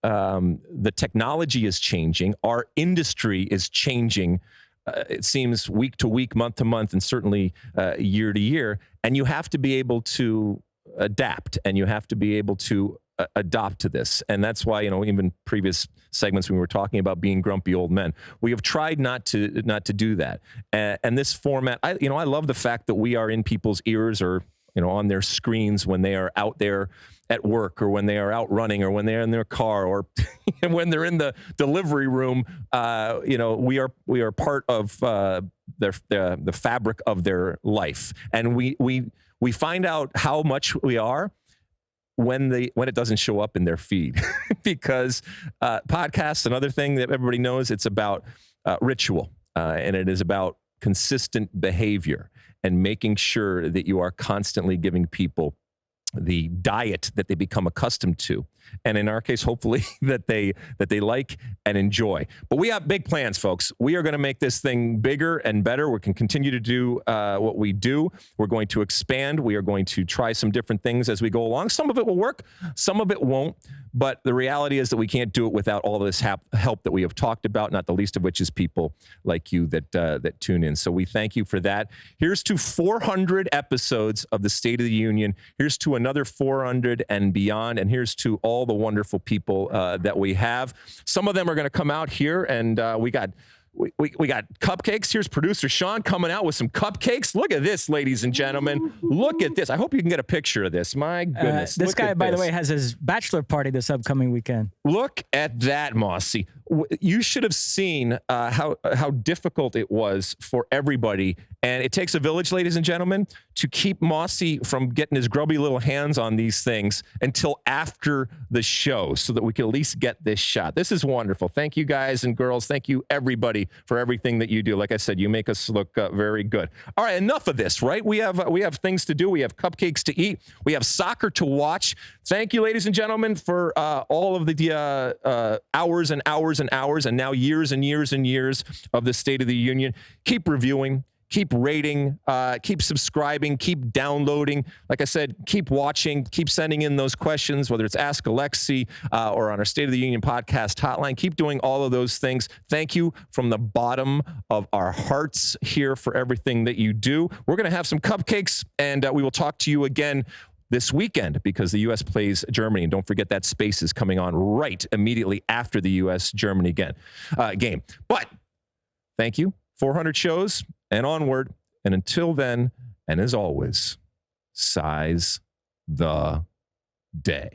The technology is changing. Our industry is changing. It seems week to week, month to month, and certainly year to year. And you have to be able to adapt, and you have to be able to adopt to this. And that's why, even previous segments when we were talking about being grumpy old men, we have tried not to do that. And this format, I love the fact that we are in people's ears or, on their screens when they are out there at work, or when they are out running, or when they're in their car, or when they're in the delivery room. We are part of the fabric of their life. And we find out how much we are when it doesn't show up in their feed. Because podcasts, another thing that everybody knows, it's about ritual, and it is about consistent behavior and making sure that you are constantly giving people the diet that they become accustomed to. And in our case, hopefully that they like and enjoy. But we have big plans, folks. We are going to make this thing bigger and better. We can continue to do what we do. We're going to expand. We are going to try some different things as we go along. Some of it will work. Some of it won't. But the reality is that we can't do it without all this help that we have talked about, not the least of which is people like you that tune in. So we thank you for that. Here's to 400 episodes of the State of the Union. Here's to another 400 and beyond. And here's to all the wonderful people that we have. Some of them are going to come out here, and we got cupcakes. Here's producer Sean coming out with some cupcakes. Look at this, ladies and gentlemen. Look at this. I hope you can get a picture of this. My goodness. This guy, by the way, has his bachelor party this upcoming weekend. Look at that, Mosse. You should have seen how difficult it was for everybody. And it takes a village, ladies and gentlemen, to keep Mosse from getting his grubby little hands on these things until after the show so that we can at least get this shot. This is wonderful. Thank you, guys and girls. Thank you, everybody, for everything that you do. Like I said, you make us look very good. All right, enough of this, right? We have things to do. We have cupcakes to eat. We have soccer to watch. Thank you, ladies and gentlemen, for all of the hours and hours and hours, and now years and years and years of the State of the Union. Keep reviewing. Keep rating, keep subscribing, keep downloading. Like I said, keep watching, keep sending in those questions, whether it's Ask Alexi or on our State of the Union podcast hotline. Keep doing all of those things. Thank you from the bottom of our hearts here for everything that you do. We're going to have some cupcakes, and we will talk to you again this weekend because the U.S. plays Germany. And don't forget that Space is coming on right immediately after the U.S.-Germany game. But thank you. 400 shows and onward. And until then, and as always, size the day.